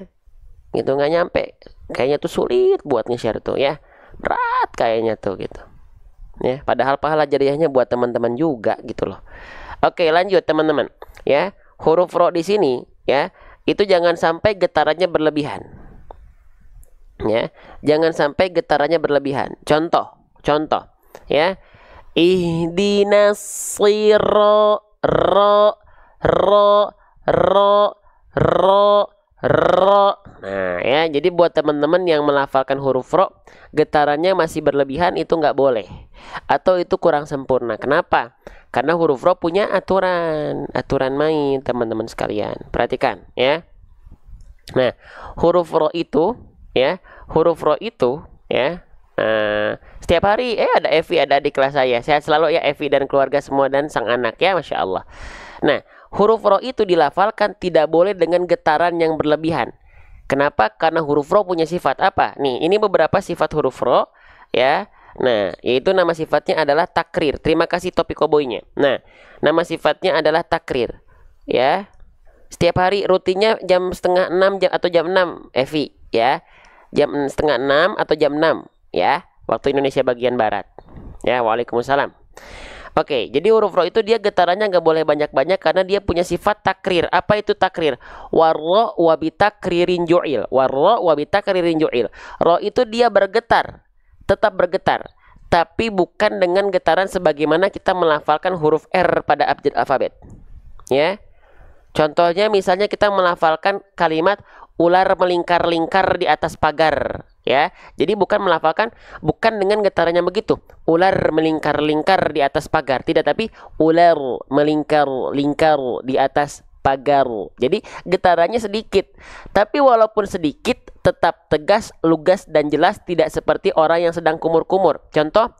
Gitu, gak nyampe. Kayaknya tuh sulit buat nge-share tuh ya. Berat kayaknya tuh gitu ya. Padahal pahala jariahnya buat teman-teman juga gitu loh. Oke, lanjut teman-teman ya. Huruf ro di sini ya, itu jangan sampai getarannya berlebihan ya. Jangan sampai getarannya berlebihan. Contoh ya. Ihdinas siro, ro, ro, ro, ro, ro. Nah ya, jadi buat teman-teman yang melafalkan huruf ro, getarannya masih berlebihan, itu nggak boleh. Atau itu kurang sempurna. Kenapa? Karena huruf ro punya aturan main teman-teman sekalian. Perhatikan ya. Nah, huruf ro itu ya, setiap hari ada Evi ada di kelas saya. Sehat selalu ya Evi dan keluarga semua dan sang anak ya, Masya Allah. Nah, huruf ro itu dilafalkan tidak boleh dengan getaran yang berlebihan. Kenapa? Karena huruf ro punya sifat apa? Nih, ini beberapa sifat huruf ro ya. Nah, yaitu nama sifatnya adalah takrir. Terima kasih Topik Koboynya. Nah, nama sifatnya adalah takrir ya. Setiap hari rutinnya jam setengah 6 atau jam 6, Evi, ya. Jam setengah 6 atau jam 6, ya. Waktu Indonesia bagian Barat. Ya, waalaikumsalam. Oke, jadi huruf ro itu dia getarannya nggak boleh banyak-banyak karena dia punya sifat takrir. Apa itu takrir? Warro wabitakririn ju'il. Warro wabitakririn ju'il. Ro itu dia bergetar, tetap bergetar, tapi bukan dengan getaran sebagaimana kita melafalkan huruf R pada abjad alfabet. Ya. Contohnya misalnya kita melafalkan kalimat ular melingkar-lingkar di atas pagar, ya. Jadi bukan dengan getarannya begitu. Ular melingkar-lingkar di atas pagar, tidak, tapi ular melingkar-lingkar di atas pagar. Jadi getarannya sedikit, tapi walaupun sedikit tetap tegas, lugas dan jelas, tidak seperti orang yang sedang kumur-kumur. Contoh,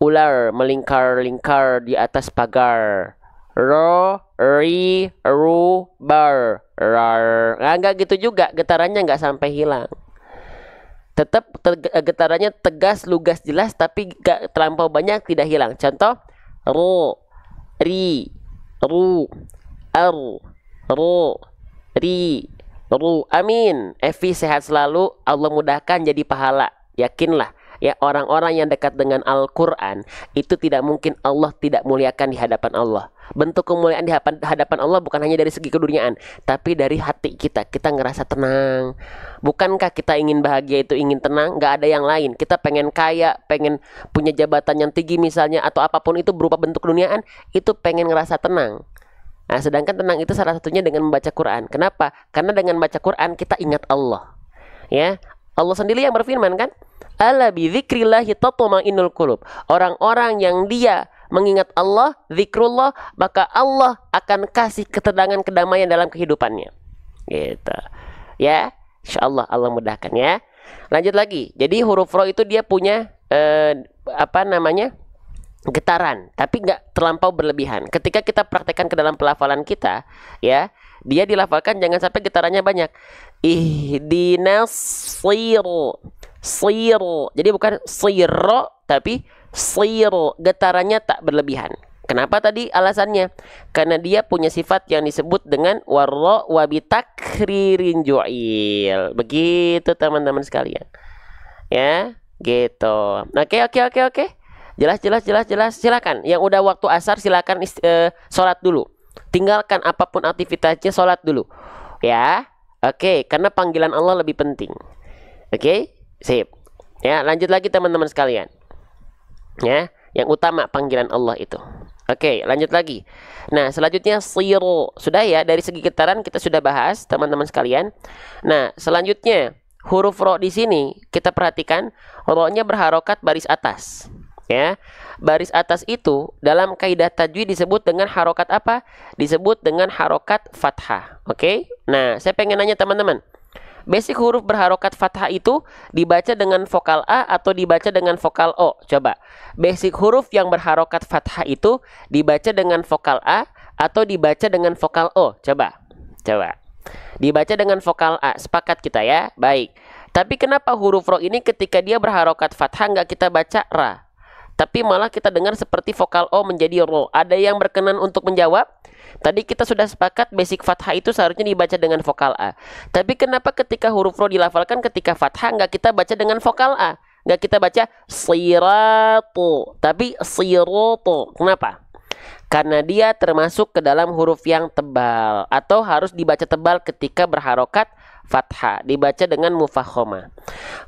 ular melingkar-lingkar di atas pagar. Ro, ri, ru, bar, rar. Nah, nggak gitu juga, getarannya nggak sampai hilang. Tetap getarannya tegas, lugas, jelas, tapi nggak terlampau banyak, tidak hilang. Contoh, ro, ri, ru, ar, ro, ri, ru. Amin. Evi sehat selalu, Allah mudahkan jadi pahala. Yakinlah. Ya, orang-orang yang dekat dengan Al-Quran itu tidak mungkin Allah tidak muliakan di hadapan Allah. Bentuk kemuliaan di hadapan Allah bukan hanya dari segi keduniaan, tapi dari hati kita. Kita ngerasa tenang. Bukankah kita ingin bahagia itu ingin tenang? Gak ada yang lain. Kita pengen kaya, pengen punya jabatan yang tinggi misalnya, atau apapun itu berupa bentuk keduniaan, itu pengen ngerasa tenang. Nah, sedangkan tenang itu salah satunya dengan membaca Quran. Kenapa? Karena dengan membaca Quran kita ingat Allah. Ya, Allah sendiri yang berfirman kan? Ala bidzikrillahi tatma'innul qulub. Orang-orang yang dia mengingat Allah, zikrullah, maka Allah akan kasih ketenangan, kedamaian dalam kehidupannya. Gitu. Ya, insyaallah Allah mudahkan ya. Lanjut lagi. Jadi huruf ro itu dia punya getaran, tapi nggak terlampau berlebihan. Ketika kita praktekkan ke dalam pelafalan kita, ya, dia dilafalkan jangan sampai getarannya banyak. Ihdinas siro. Jadi bukan siro, tapi siro. Getarannya tak berlebihan. Kenapa tadi alasannya? Karena dia punya sifat yang disebut dengan warro wabitakririn ju'il. Begitu teman-teman sekalian. Ya, gitu. Oke. Jelas. Silakan. Yang udah waktu asar silakan sholat dulu. Tinggalkan apapun aktivitasnya, sholat dulu. Ya. Oke, karena panggilan Allah lebih penting. Oke? Sip. Ya, lanjut lagi teman-teman sekalian. Ya, yang utama panggilan Allah itu. Oke, lanjut lagi. Nah, selanjutnya siro. Sudah ya, dari segi getaran kita sudah bahas teman-teman sekalian. Nah, selanjutnya huruf ro di sini kita perhatikan ro-nya berharokat baris atas. Ya, baris atas itu dalam kaidah tajwid disebut dengan harokat apa? Disebut dengan harokat fathah. Oke? Nah, saya pengen nanya teman-teman. Basic huruf berharokat fathah itu dibaca dengan vokal A atau dibaca dengan vokal O? Coba. Basic huruf yang berharokat fathah itu dibaca dengan vokal A atau dibaca dengan vokal O? Coba. Dibaca dengan vokal A. Sepakat kita ya? Baik. Tapi kenapa huruf ro ini ketika dia berharokat fathah nggak kita baca ra? Tapi malah kita dengar seperti vokal O menjadi ro. Ada yang berkenan untuk menjawab? Tadi kita sudah sepakat basic fathah itu seharusnya dibaca dengan vokal A. Tapi kenapa ketika huruf ro dilafalkan ketika fathah nggak kita baca dengan vokal A? Nggak kita baca siratu, tapi siroto. Kenapa? Karena dia termasuk ke dalam huruf yang tebal. Atau harus dibaca tebal ketika berharokat fathah. Dibaca dengan mufakhomah.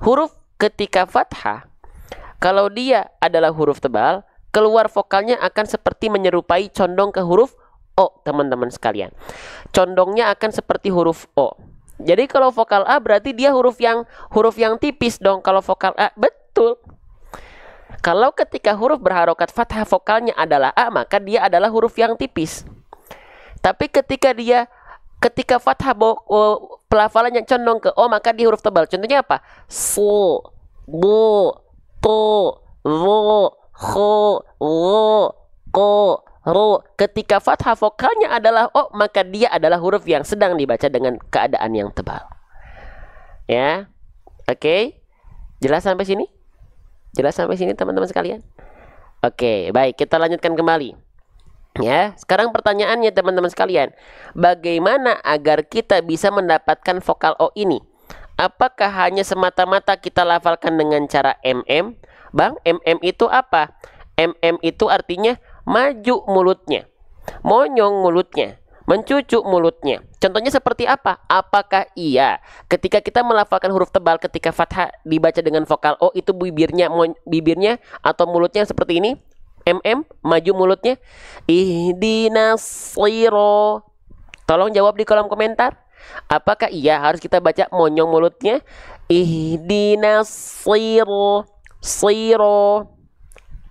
Huruf ketika fathah, kalau dia adalah huruf tebal, keluar vokalnya akan seperti menyerupai condong ke huruf O, teman-teman sekalian. Condongnya akan seperti huruf O. Jadi kalau vokal A berarti dia huruf yang tipis dong. Kalau vokal A, betul. Kalau ketika huruf berharokat fathah vokalnya adalah A, maka dia adalah huruf yang tipis. Tapi ketika fathah pelafalannya condong ke O, maka dia huruf tebal. Contohnya apa? Su, bu, to, ro, kho, ro, ko, ro. Ketika fathah vokalnya adalah O, maka dia adalah huruf yang sedang dibaca dengan keadaan yang tebal. Ya. Oke. Jelas sampai sini? Jelas sampai sini teman-teman sekalian? Oke, baik, kita lanjutkan kembali. Ya, sekarang pertanyaannya teman-teman sekalian, bagaimana agar kita bisa mendapatkan vokal O ini? Apakah hanya semata-mata kita lafalkan dengan cara MM? Bang, MM itu apa? MM itu artinya maju mulutnya, monyong mulutnya, mencucuk mulutnya. Contohnya seperti apa? Apakah iya ketika kita melafalkan huruf tebal ketika fathah dibaca dengan vokal O itu bibirnya atau mulutnya seperti ini? MM, maju mulutnya. Ihdinas siro. Tolong jawab di kolom komentar. Apakah iya harus kita baca monyong mulutnya? Ihdinas siro. Siro.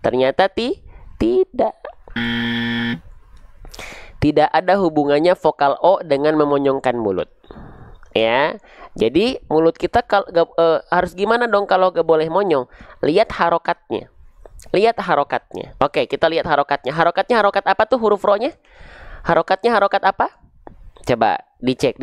Ternyata tidak. Tidak ada hubungannya vokal O dengan memonyongkan mulut. Ya. Jadi mulut kita harus gimana dong kalau gak boleh monyong? Lihat harokatnya. Lihat harokatnya. Oke, kita lihat harokatnya. Harokatnya harokat apa tuh huruf ro-nya? Harokatnya harokat apa? Coba dicek.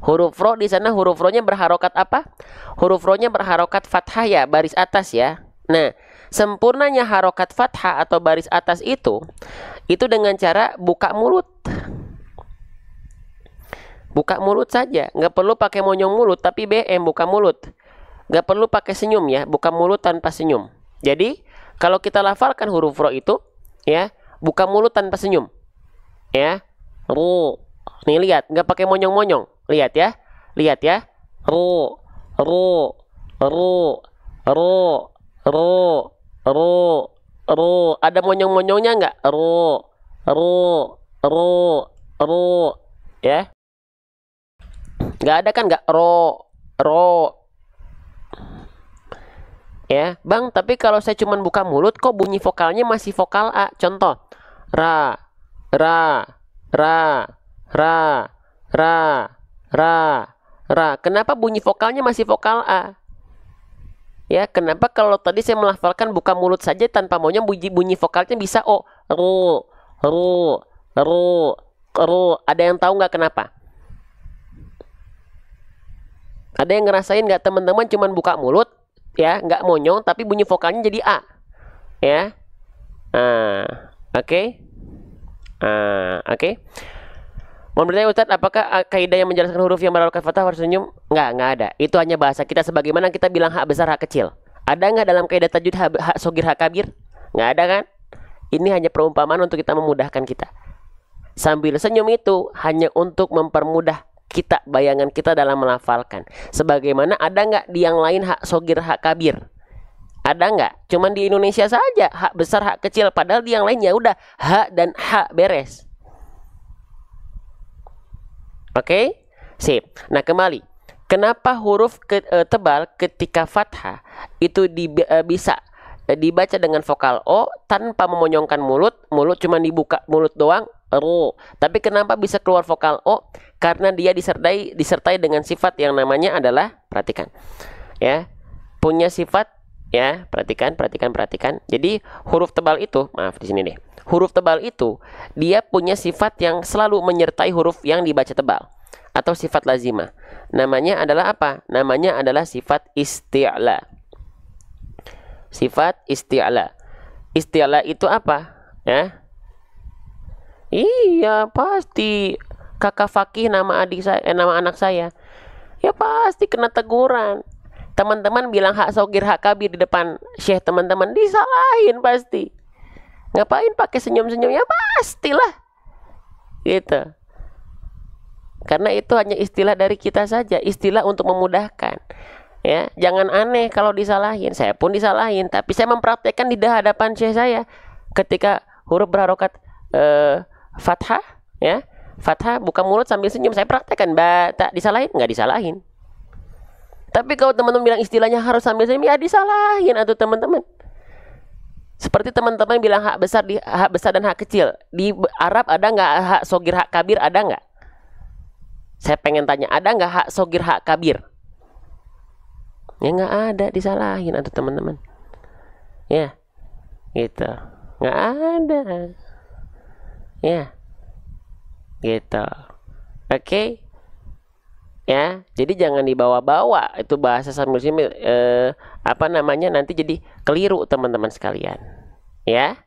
Huruf ro di sana huruf ro-nya berharokat apa? Huruf ro-nya berharokat fathah ya, baris atas ya. Nah, sempurnanya harokat fathah atau baris atas itu dengan cara buka mulut. Buka mulut saja, nggak perlu pakai monyong mulut, tapi BM buka mulut. Nggak perlu pakai senyum ya, buka mulut tanpa senyum. Jadi kalau kita lafalkan huruf ro itu, ya, buka mulut tanpa senyum, ya, ru. Nih lihat, nggak pakai monyong-monyong, lihat ya, ru, ru, ru, ru, ru. Ada monyong-monyongnya nggak? Ru, ya, nggak ada kan? Nggak ro. Ya, Bang, tapi kalau saya cuma buka mulut kok bunyi vokalnya masih vokal A. Contoh, ra, ra, ra, ra, ra, ra. Kenapa bunyi vokalnya masih vokal A? Ya, kenapa kalau tadi saya melafalkan buka mulut saja tanpa monyong bunyi vokalnya bisa O. Ru, ru, ru, ru. Ada yang tahu nggak kenapa? Ada yang ngerasain nggak teman-teman cuman buka mulut? Ya, nggak monyong tapi bunyi vokalnya jadi A, ya. Oke. Mau bertanya Ustadz, apakah kaidah yang menjelaskan huruf yang berharokat fathah harus senyum? Nggak ada. Itu hanya bahasa kita sebagaimana kita bilang hak besar, hak kecil. Ada nggak dalam kaidah tajwid hak sogir, hak kabir? Nggak ada kan? Ini hanya perumpamaan untuk kita memudahkan kita. Sambil senyum itu hanya untuk mempermudah kita, bayangan kita dalam melafalkan. Sebagaimana ada nggak di yang lain hak sogir, hak kabir? Ada nggak? Cuman di Indonesia saja hak besar, hak kecil. Padahal di yang lain ya udah hak dan hak beres. Oke? Sip. Nah, kembali. Kenapa huruf tebal ketika fathah itu bisa dibaca dengan vokal O tanpa memonyongkan mulut? Mulut cuma dibuka mulut doang. Ru. Tapi kenapa bisa keluar vokal O? Karena dia disertai dengan sifat yang namanya adalah, perhatikan ya, punya sifat ya, perhatikan. Jadi huruf tebal itu, maaf di sini deh, huruf tebal itu dia punya sifat yang selalu menyertai huruf yang dibaca tebal atau sifat lazimah. Namanya adalah apa? Namanya adalah sifat isti'la. Sifat isti'la. Isti'la itu apa? Ya, iya pasti kakak Fakih nama adik saya, nama anak saya, ya pasti kena teguran. Teman-teman bilang hak sogir, hak kabir di depan syekh teman-teman, disalahin pasti. Ngapain pakai senyum-senyum? Ya pastilah, gitu. Karena itu hanya istilah dari kita saja, istilah untuk memudahkan. Ya, jangan aneh kalau disalahin. Saya pun disalahin, tapi saya mempraktekkan di hadapan syekh saya ketika huruf berharokat fathah, ya, fathah buka mulut sambil senyum, saya praktekkan. Tak disalahin? Nggak disalahin. Tapi kalau teman-teman bilang istilahnya harus sambil senyum, ya disalahin atau teman-teman. Seperti teman-teman bilang hak besar dan hak kecil. Di Arab ada nggak hak sogir, hak kabir? Ada nggak? Saya pengen tanya, ada nggak hak sogir, hak kabir? Ya nggak ada, disalahin atau teman-teman. Ya, gitu. Nggak ada. Ya, gitu. Oke. Ya, jadi jangan dibawa-bawa itu bahasa sambil senyum, apa namanya, nanti jadi keliru teman-teman sekalian. Ya,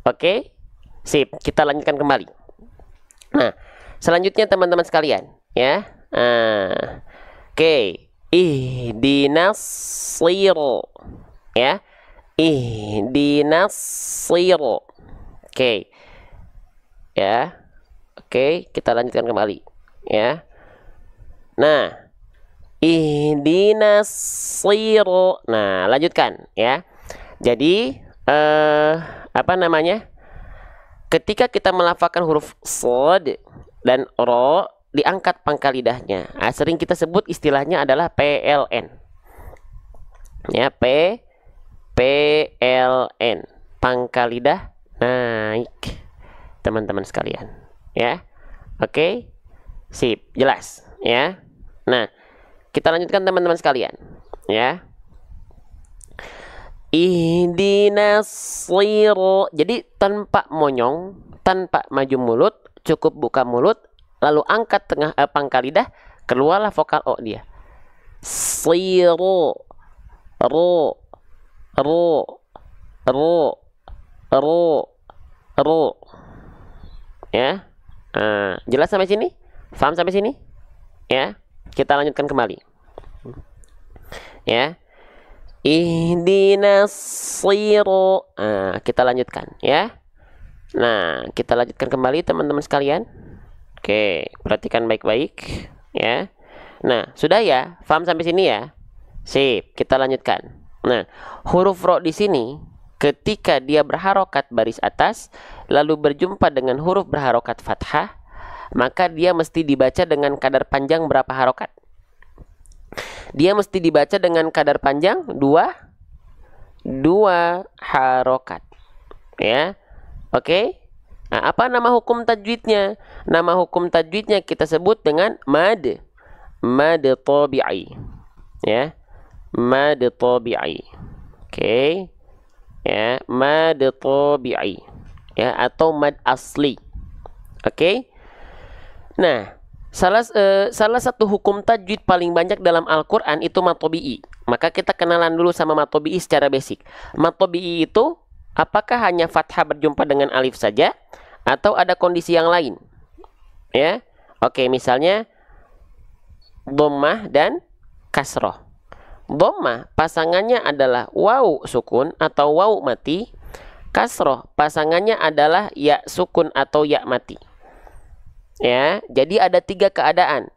oke. Sip, kita lanjutkan kembali. Nah, selanjutnya teman-teman sekalian, ya. Oke, ihdinas sirat, ya. Ihdinas sirat. Oke. Ya. Oke, kita lanjutkan kembali, ya. Nah, ihdinas sirat. Nah, lanjutkan, ya. Jadi apa namanya? Ketika kita melafalkan huruf shad dan ro, diangkat pangkal lidahnya. Nah, sering kita sebut istilahnya adalah PLN. Ya, PLN. Pangkal lidah naik. Teman-teman sekalian, ya. Oke. Sip, jelas, ya. Nah, kita lanjutkan teman-teman sekalian, ya. Ihdinas sirat. Jadi tanpa monyong, tanpa maju mulut, cukup buka mulut, lalu angkat tengah pangkal lidah, keluarlah vokal o dia. Sirat, ro, ro, ro, ro. Ya. Jelas sampai sini? Paham sampai sini? Ya. Kita lanjutkan kembali. Ya. Ihdinas sirat. Kita lanjutkan, ya. Nah, kita lanjutkan kembali teman-teman sekalian. Oke, perhatikan baik-baik, ya. Nah, sudah ya? Paham sampai sini ya? Sip, kita lanjutkan. Nah, huruf ro di sini ketika dia berharokat baris atas lalu berjumpa dengan huruf berharokat fathah, maka dia mesti dibaca dengan kadar panjang berapa harokat? Dia mesti dibaca dengan kadar panjang 2 harokat, ya. Oke. Nah, apa nama hukum tajwidnya? Nama hukum tajwidnya kita sebut dengan mad tabi'i, ya. Mad tabi'i. Oke. Ya, mad tabi'i, ya, atau mad asli. Oke. Nah, salah satu hukum tajwid paling banyak dalam Al-Quran itu mad tabi'i. Maka kita kenalan dulu sama mad tabi'i secara basic. Mad tabi'i itu apakah hanya fathah berjumpa dengan alif saja atau ada kondisi yang lain? Ya. Oke, misalnya dhammah dan kasroh. Dhammah pasangannya adalah waw sukun atau waw mati. Kasroh pasangannya adalah ya sukun atau ya mati. Ya, jadi ada 3 keadaan.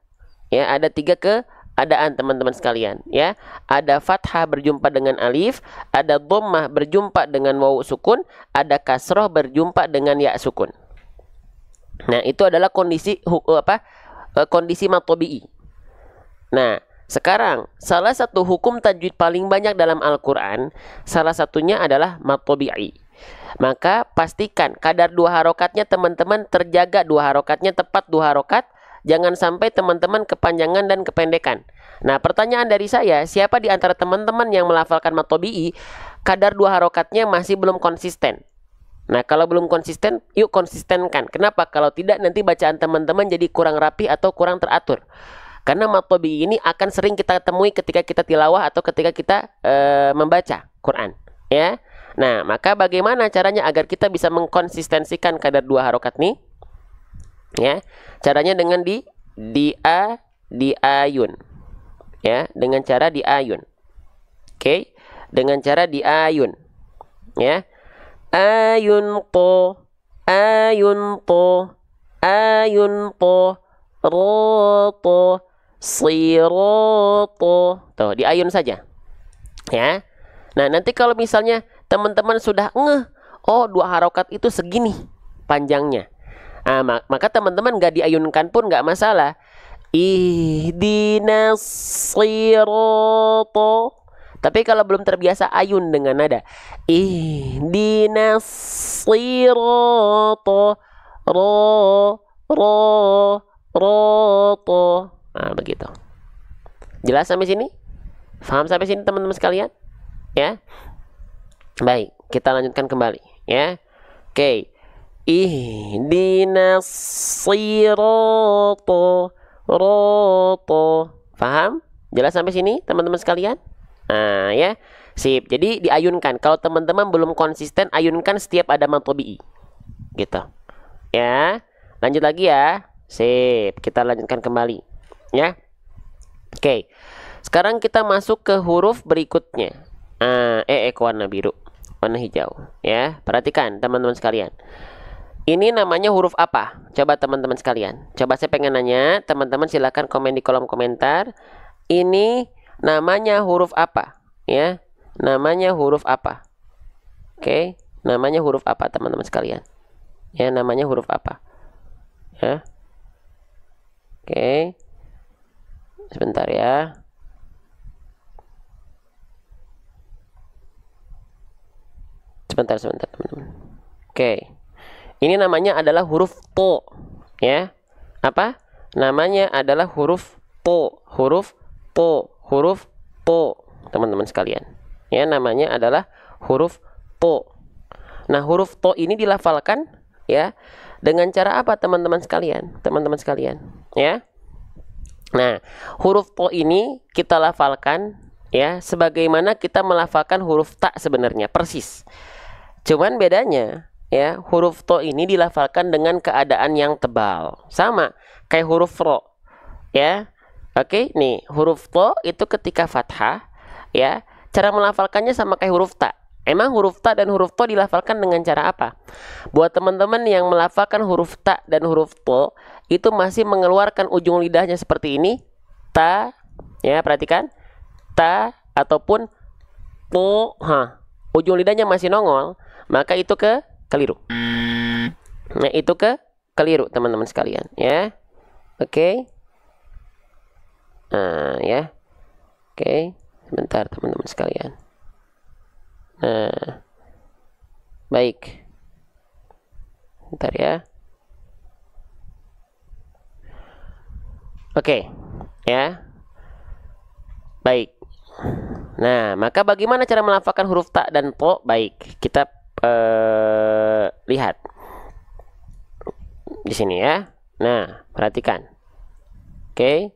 Ya, ada 3 keadaan teman-teman sekalian, ya. Ada fathah berjumpa dengan alif, ada dhammah berjumpa dengan waw sukun, ada kasroh berjumpa dengan ya sukun. Nah, itu adalah kondisi kondisi mad tabi'i. Nah, sekarang salah satu hukum tajwid paling banyak dalam Al-Qur'an, salah satunya adalah mad tabi'i. Maka pastikan kadar 2 harokatnya teman-teman terjaga, 2 harokatnya tepat 2 harokat. Jangan sampai teman-teman kepanjangan dan kependekan. Nah, pertanyaan dari saya, siapa di antara teman-teman yang melafalkan mad tabi'i kadar 2 harokatnya masih belum konsisten? Nah, kalau belum konsisten, yuk konsistenkan. Kenapa? Kalau tidak nanti bacaan teman-teman jadi kurang rapi atau kurang teratur. Karena mad tabi'i ini akan sering kita temui ketika kita tilawah atau ketika kita membaca Quran, ya. Nah, maka bagaimana caranya agar kita bisa mengkonsistensikan kadar 2 harokat nih? Ya, caranya dengan diayun. Ya, dengan cara diayun. Oke, dengan cara diayun. Ya. Ayun to, ayun to, ayun to, roto, siroto. Tuh, diayun saja. Ya. Nah, nanti kalau misalnya teman-teman sudah ngeh, oh 2 harokat itu segini panjangnya. Nah, maka teman-teman gak diayunkan pun gak masalah. Ihdinas sirata. Tapi kalau belum terbiasa ayun dengan nada ihdinas sirata, roto. Nah, begitu. Jelas sampai sini? Paham sampai sini teman-teman sekalian? Ya. Baik, kita lanjutkan kembali, ya. Oke. Ihdinas sirata, roto. Paham? Jelas sampai sini teman-teman sekalian? Nah, ya. Sip. Jadi diayunkan. Kalau teman-teman belum konsisten, ayunkan setiap ada mad tabi'i. gitu. Ya, lanjut lagi ya. Sip, kita lanjutkan kembali. Ya. Oke. Sekarang kita masuk ke huruf berikutnya. Warna biru, warna hijau. Ya, perhatikan teman-teman sekalian. Ini namanya huruf apa? Coba teman-teman sekalian. Coba saya pengen nanya, teman-teman silakan komen di kolom komentar. Ini namanya huruf apa? Ya, namanya huruf apa? Oke, namanya huruf apa teman-teman sekalian? Ya, namanya huruf apa? Ya. Oke. Sebentar ya. Sebentar teman-teman. Oke. Ini namanya adalah huruf to, ya. Apa? Namanya adalah huruf to, huruf to, huruf to, teman-teman sekalian. Ya, namanya adalah huruf to. Nah, huruf to ini dilafalkan ya dengan cara apa teman-teman sekalian? Teman-teman sekalian, ya. Nah, huruf to ini kita lafalkan ya sebagaimana kita melafalkan huruf ta sebenarnya, persis. Cuman bedanya ya, huruf to ini dilafalkan dengan keadaan yang tebal. Sama kayak huruf ro. Ya. Oke, nih, huruf to itu ketika fathah ya, cara melafalkannya sama kayak huruf ta. Emang huruf ta dan huruf to dilafalkan dengan cara apa? Buat teman-teman yang melafalkan huruf ta dan huruf to itu masih mengeluarkan ujung lidahnya seperti ini, ta, ya, perhatikan, ta ataupun to, ujung lidahnya masih nongol, maka itu keliru. Nah, itu keliru teman-teman sekalian, ya. Oke. Nah, ya. Oke, sebentar teman-teman sekalian. Nah, baik. Bentar ya. Oke, ya. Baik. Nah, maka bagaimana cara melafalkan huruf ta dan to? Baik, kita lihat di sini ya. Nah, perhatikan. Oke.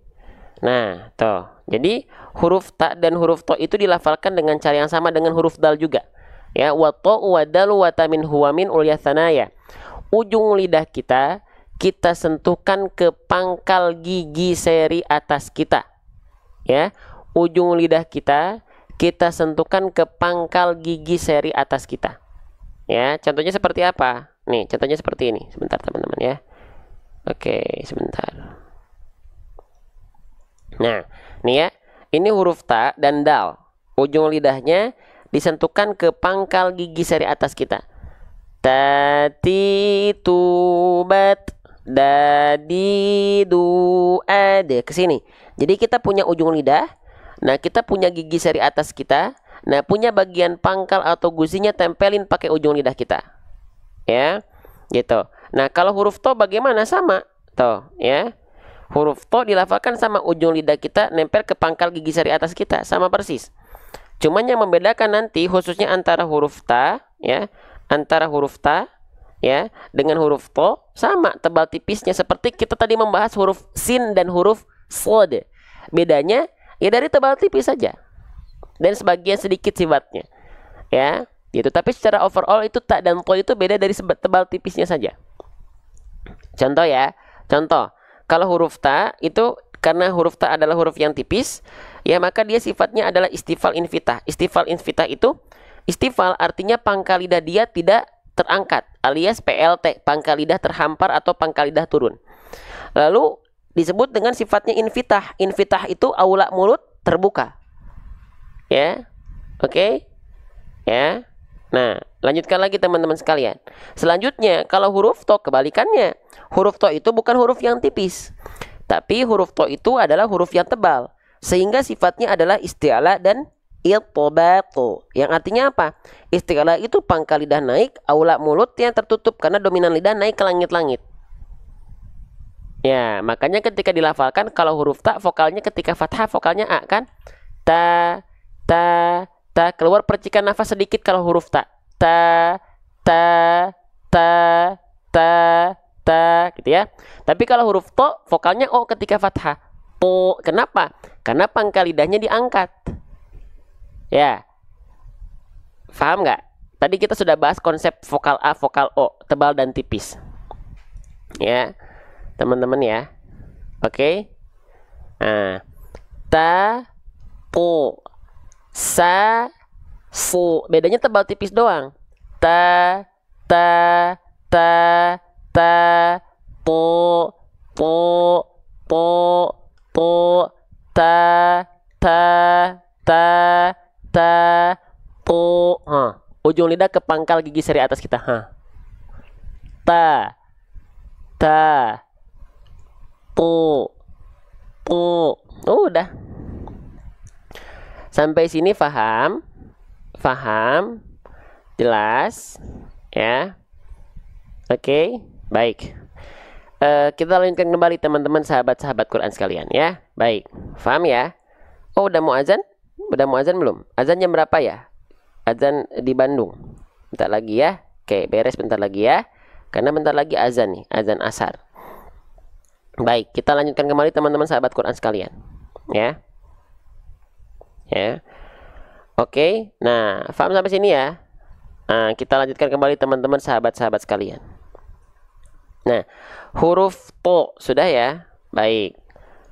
Nah, toh. Jadi huruf ta dan huruf to itu dilafalkan dengan cara yang sama dengan huruf dal juga. Ya, wa to wa dal wa ta min huwa min ulyatsanaya. Ujung lidah kita sentuhkan ke pangkal gigi seri atas kita. Ya, ujung lidah kita sentuhkan ke pangkal gigi seri atas kita. Ya, contohnya seperti apa? Nih, contohnya seperti ini. Sebentar teman-teman ya. Oke, sebentar. Nah, nih ya. Ini huruf ta dan dal. Ujung lidahnya disentuhkan ke pangkal gigi seri atas kita. Tati tubat dadi du ada ke sini. Jadi kita punya ujung lidah. Nah, kita punya gigi seri atas kita. Nah, punya bagian pangkal atau gusinya tempelin pakai ujung lidah kita. Ya, gitu. Nah, kalau huruf to bagaimana? Sama. Tuh, ya. Huruf to dilafalkan sama ujung lidah kita nempel ke pangkal gigi seri atas kita, sama persis. Cuman yang membedakan nanti khususnya antara huruf ta, ya, antara huruf ta, ya, dengan huruf to sama tebal tipisnya seperti kita tadi membahas huruf sin dan huruf sod. Bedanya ya dari tebal tipis saja dan sebagian sedikit sifatnya, ya, gitu. Tapi secara overall itu ta dan to itu beda dari tebal tipisnya saja. Contoh ya, contoh. Kalau huruf ta itu karena huruf ta adalah huruf yang tipis, ya, maka dia sifatnya adalah istifal infitah. Istifal infitah itu, istifal artinya pangkal lidah dia tidak terangkat, alias PLT, pangkal lidah terhampar atau pangkal lidah turun. Lalu disebut dengan sifatnya infitah. Infitah itu aula mulut terbuka. Ya. Oke. Ya. Nah, lanjutkan lagi teman-teman sekalian. Selanjutnya, kalau huruf to kebalikannya. Huruf to itu bukan huruf yang tipis, tapi huruf to itu adalah huruf yang tebal. Sehingga sifatnya adalah isti'la dan itbaqu. Yang artinya apa? Isti'la itu pangkal lidah naik, aula mulut yang tertutup karena dominan lidah naik ke langit-langit. Ya, makanya ketika dilafalkan kalau huruf ta vokalnya ketika fathah vokalnya a kan? Ta, ta, ta, keluar percikan nafas sedikit kalau huruf ta. Ta, ta, ta, ta, ta, gitu ya. Tapi kalau huruf to vokalnya o ketika fathah. To, kenapa? Karena pangkal lidahnya diangkat. Ya. Paham nggak? tadi kita sudah bahas konsep vokal A, vokal O, tebal dan tipis. Ya, teman-teman ya. Oke. Nah, ta, pu, sa, fu. Bedanya tebal tipis doang. Ta, ta, pu, pu, pu, pu, ta, pu. Ujung lidah ke pangkal gigi seri atas kita. Ta, pu, pu. Udah. Sampai sini paham? Paham? Jelas? Ya. Oke, baik. Kita lanjutkan kembali teman-teman sahabat-sahabat Quran sekalian ya. Baik. Paham ya? Oh, udah mau azan? Udah mau azan belum? Azan jam berapa ya? Azan di Bandung. Bentar lagi ya. Oke, beres bentar lagi ya. Karena bentar lagi azan nih, azan asar. Baik, kita lanjutkan kembali teman-teman sahabat Quran sekalian. Ya. Ya. Oke, nah, paham sampai sini ya? Nah, kita lanjutkan kembali teman-teman sahabat-sahabat sekalian. Nah, huruf to sudah ya? Baik.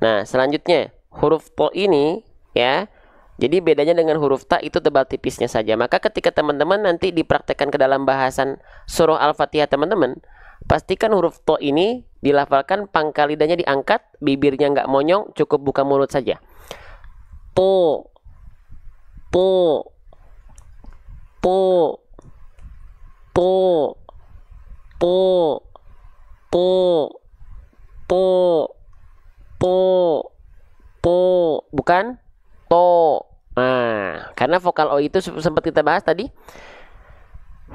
Nah, selanjutnya huruf to ini ya. Jadi bedanya dengan huruf ta itu tebal tipisnya saja. Maka ketika teman-teman nanti dipraktekkan ke dalam bahasan surah Al-Fatihah teman-teman, pastikan huruf to ini dilafalkan, pangkal lidahnya diangkat, bibirnya nggak monyong, cukup buka mulut saja. To, to, to, to, to, to, to, to, to, bukan to. Nah, karena vokal O itu sempat kita bahas tadi,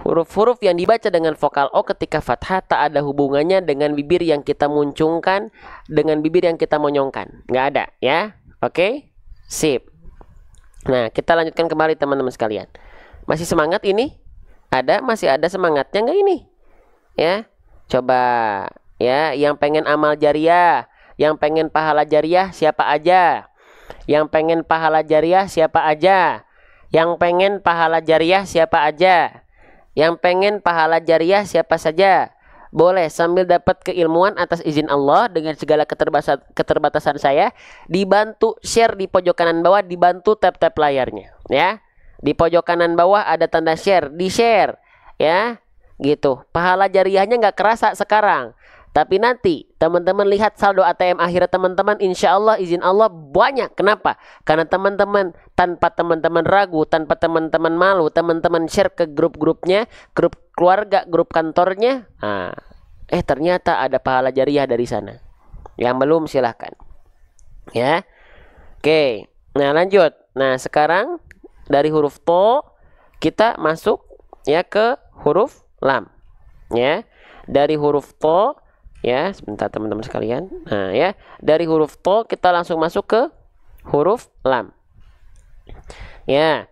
huruf-huruf yang dibaca dengan vokal O ketika fathah tak ada hubungannya dengan bibir yang kita muncungkan, dengan bibir yang kita monyongkan. Nggak ada ya. Oke, sip. Nah, kita lanjutkan kembali teman-teman sekalian. Masih semangat ini? Masih ada semangatnya nggak ini? Ya, coba ya, yang pengen amal jariah, yang pengen pahala jariah siapa aja? Yang pengen pahala jariah siapa aja? Yang pengen pahala jariah siapa aja? Yang pengen pahala jariah siapa saja? Boleh sambil dapat keilmuan atas izin Allah dengan segala keterbatasan saya, dibantu share di pojok kanan bawah, dibantu tap-tap layarnya ya. Di pojok kanan bawah ada tanda share, di-share ya. Gitu. Pahala jariahnya nggak kerasa sekarang. Tapi nanti teman-teman lihat saldo ATM akhirat teman-teman, insya Allah izin Allah banyak. Kenapa? Karena teman-teman tanpa teman-teman ragu, tanpa teman-teman malu, teman-teman share ke grup-grupnya, grup keluarga, grup kantornya. Nah, ternyata ada pahala jariah dari sana. Yang belum silahkan. Ya. Oke. Nah, lanjut. Nah, sekarang dari huruf to kita masuk ya ke huruf lam. Ya. Dari huruf to ya, sebentar teman-teman sekalian. Nah, ya, dari huruf to kita langsung masuk ke huruf lam. Ya.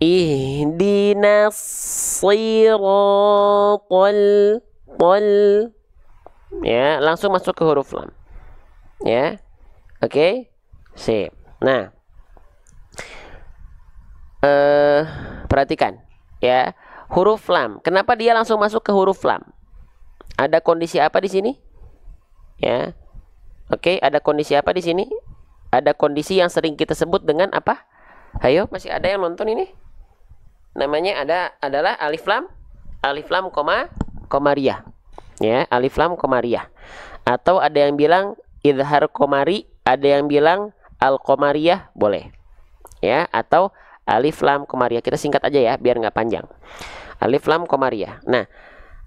Ihdinas siratal ya, langsung masuk ke huruf lam. Ya. Oke. Sip. Nah, perhatikan ya, huruf lam. Kenapa dia langsung masuk ke huruf lam? Ada kondisi apa di sini? Ya. Oke, ada kondisi apa di sini? Ada kondisi yang sering kita sebut dengan apa? Ayo, masih ada yang nonton ini? Namanya adalah alif lam komariah. Ya, alif lam komariah. Atau ada yang bilang idhar komari, ada yang bilang al-komariah, boleh. Ya, atau alif lam komariah. Kita singkat aja ya biar nggak panjang. Alif lam komariah. Nah,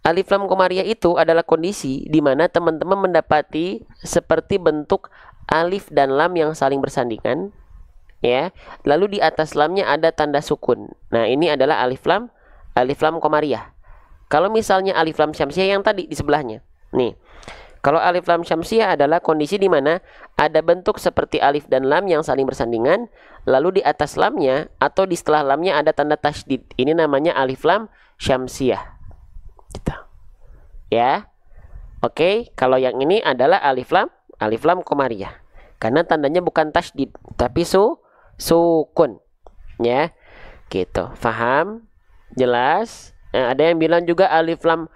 alif lam komariah itu adalah kondisi di mana teman-teman mendapati seperti bentuk alif dan lam yang saling bersandingan ya. Lalu di atas lamnya ada tanda sukun. Nah, ini adalah alif lam komariah. Kalau misalnya alif lam syamsiah yang tadi di sebelahnya. Nih. Kalau alif lam syamsiah adalah kondisi di mana ada bentuk seperti alif dan lam yang saling bersandingan, lalu di atas lamnya atau di setelah lamnya ada tanda tasydid. Ini namanya alif lam syamsiah. Gitu. Ya. Oke, kalau yang ini adalah alif lam komariah. Karena tandanya bukan tasydid, tapi sukun. Ya. Gitu. Faham? Jelas? Nah, ada yang bilang juga alif lam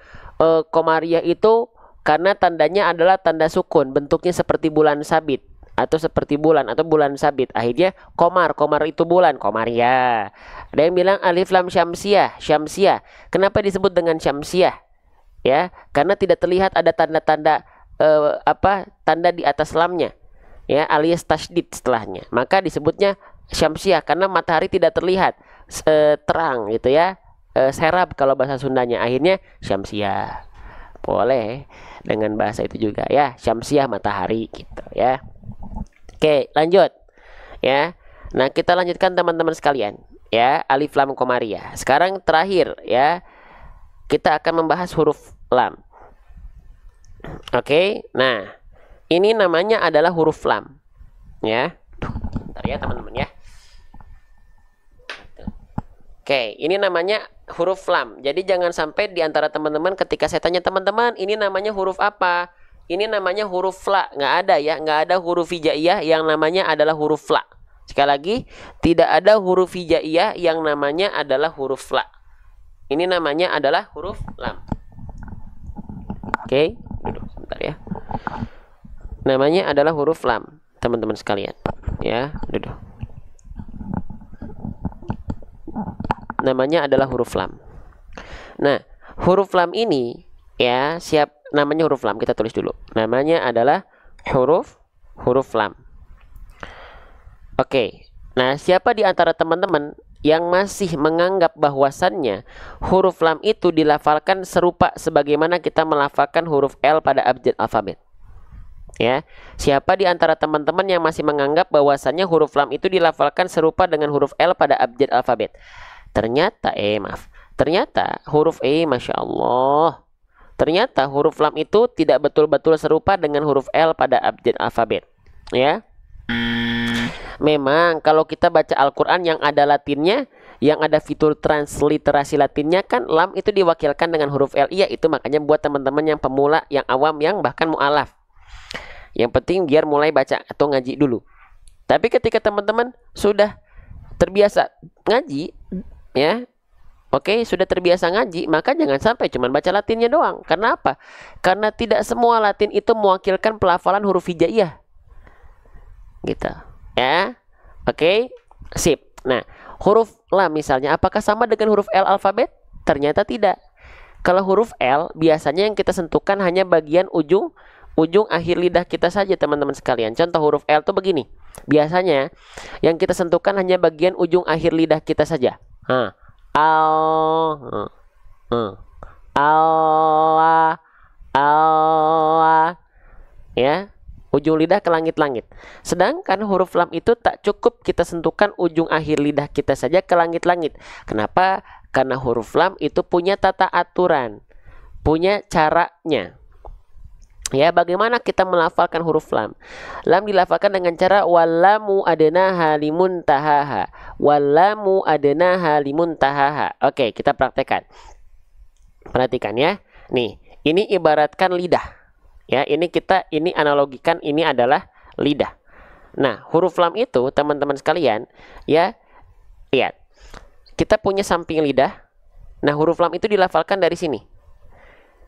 komariah itu karena tandanya adalah tanda sukun, bentuknya seperti bulan sabit atau seperti bulan atau bulan sabit. Akhirnya komar, komar itu bulan, komariah. Ada yang bilang alif lam syamsiah, syamsiah. Kenapa disebut dengan syamsiah? Ya, karena tidak terlihat ada tanda-tanda tanda di atas lamnya. Ya, alias tasydid setelahnya. Maka disebutnya syamsiah karena matahari tidak terlihat terang gitu ya. Serap kalau bahasa Sundanya. Akhirnya syamsiah. Boleh dengan bahasa itu juga ya, syamsiah matahari gitu ya. Oke, lanjut ya. Nah, kita lanjutkan teman-teman sekalian ya, alif lam komariah. Sekarang terakhir ya, kita akan membahas huruf lam. Oke, nah ini namanya adalah huruf lam ya. Bentar ya teman-teman ya. Oke, ini namanya huruf lam. Jadi jangan sampai di antara teman-teman ketika saya tanya teman-teman, ini namanya huruf apa? Ini namanya huruf la. Nggak ada ya, nggak ada huruf hijaiyah yang namanya adalah huruf la. Sekali lagi, tidak ada huruf hijaiyah yang namanya adalah huruf la. Ini namanya adalah huruf lam. Oke, duduk sebentar ya. Namanya adalah huruf lam, teman-teman sekalian. Ya, duduk. Namanya adalah huruf lam. Nah, huruf lam ini ya, namanya huruf lam, kita tulis dulu. Namanya adalah huruf lam. Oke. Nah, siapa di antara teman-teman yang masih menganggap bahwasannya huruf lam itu dilafalkan serupa sebagaimana kita melafalkan huruf L pada abjad alfabet? Ya, siapa di antara teman-teman yang masih menganggap bahwasannya huruf lam itu dilafalkan serupa dengan huruf L pada abjad alfabet? Ternyata huruf Masya Allah. Ternyata huruf lam itu tidak betul-betul serupa dengan huruf L pada abjad alfabet. Ya. Memang kalau kita baca Al-Quran yang ada latinnya, yang ada fitur transliterasi latinnya kan lam itu diwakilkan dengan huruf L. Iya, itu makanya buat teman-teman yang pemula, yang awam, yang bahkan mu'alaf. Yang penting biar mulai baca atau ngaji dulu. Tapi ketika teman-teman sudah terbiasa ngaji, ya, oke, sudah terbiasa ngaji, maka jangan sampai cuma baca latinnya doang. Karena apa? Karena tidak semua latin itu mewakilkan pelafalan huruf hijaiyah. Gitu. Ya. Oke, sip. Nah, huruf lam misalnya apakah sama dengan huruf L alfabet? Ternyata tidak. Kalau huruf L biasanya yang kita sentuhkan hanya bagian ujung akhir lidah kita saja, teman-teman sekalian. Contoh huruf L tuh begini. Biasanya yang kita sentuhkan hanya bagian ujung akhir lidah kita saja. Allah, Allah, ya, ujung lidah ke langit-langit. Sedangkan huruf lam itu tak cukup kita sentuhkan ujung akhir lidah kita saja ke langit-langit. Kenapa? Karena huruf lam itu punya tata aturan, punya caranya. Ya, bagaimana kita melafalkan huruf lam? Lam dilafalkan dengan cara wallamu adnaha limuntahaha. Wallamu adnaha limuntahaha. Oke, kita praktekkan. Perhatikan ya. Nih, ini ibaratkan lidah. Ya, ini analogikan ini adalah lidah. Nah, huruf lam itu teman-teman sekalian, ya, lihat. Kita punya samping lidah. Nah, huruf lam itu dilafalkan dari sini.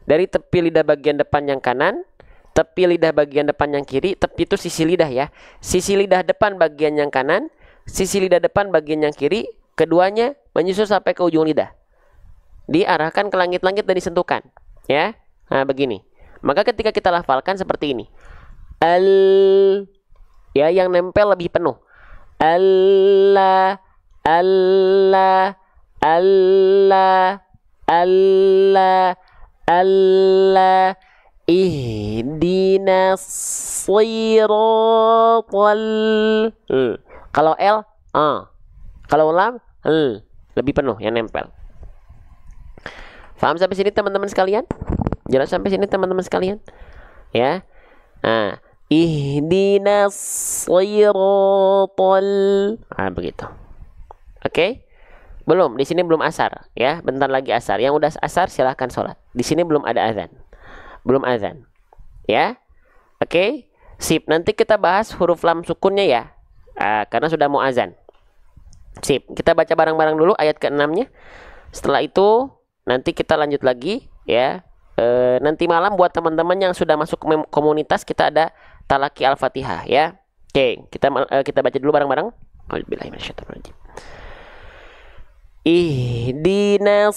Dari tepi lidah bagian depan yang kanan, tepi lidah bagian depan yang kiri. Tepi itu sisi lidah ya. Sisi lidah depan bagian yang kanan, sisi lidah depan bagian yang kiri. Keduanya menyusul sampai ke ujung lidah. Diarahkan ke langit-langit dan disentuhkan. Ya, nah begini. Maka ketika kita lafalkan seperti ini. Al, ya, yang nempel lebih penuh. Allah, Allah, Allah, Allah, Allah, ihdinas siratal. Kalau L, kalau lam, lebih penuh yang nempel. Paham sampai sini teman-teman sekalian? Jelas sampai sini teman-teman sekalian? Ya. Nah, ihdinas siratal. Nah, begitu. Oke? Belum, di sini belum asar ya. Bentar lagi asar. Yang udah asar silahkan sholat. Di sini belum ada azan. Belum azan. Ya. Oke? Sip. Nanti kita bahas huruf lam sukunnya ya. Karena sudah mau azan. Sip. Kita baca bareng-bareng dulu ayat ke-6-nya. Setelah itu nanti kita lanjut lagi ya. Nanti malam buat teman-teman yang sudah masuk ke komunitas kita ada talaki Al-Fatihah ya. Oke, kita baca dulu bareng-bareng. A'udzubillahiminasyaitonirrajim. Ihdinas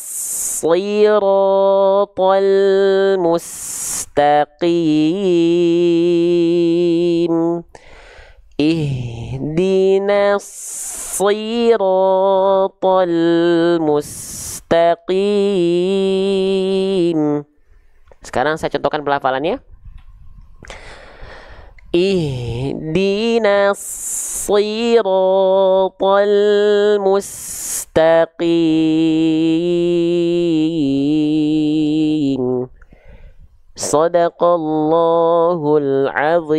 siratal mustaqim. Ihdinas siratal mustaqim. Sekarang saya contohkan pelafalannya. Ihdinas siratal mustaqim. Sadaqallahul azim.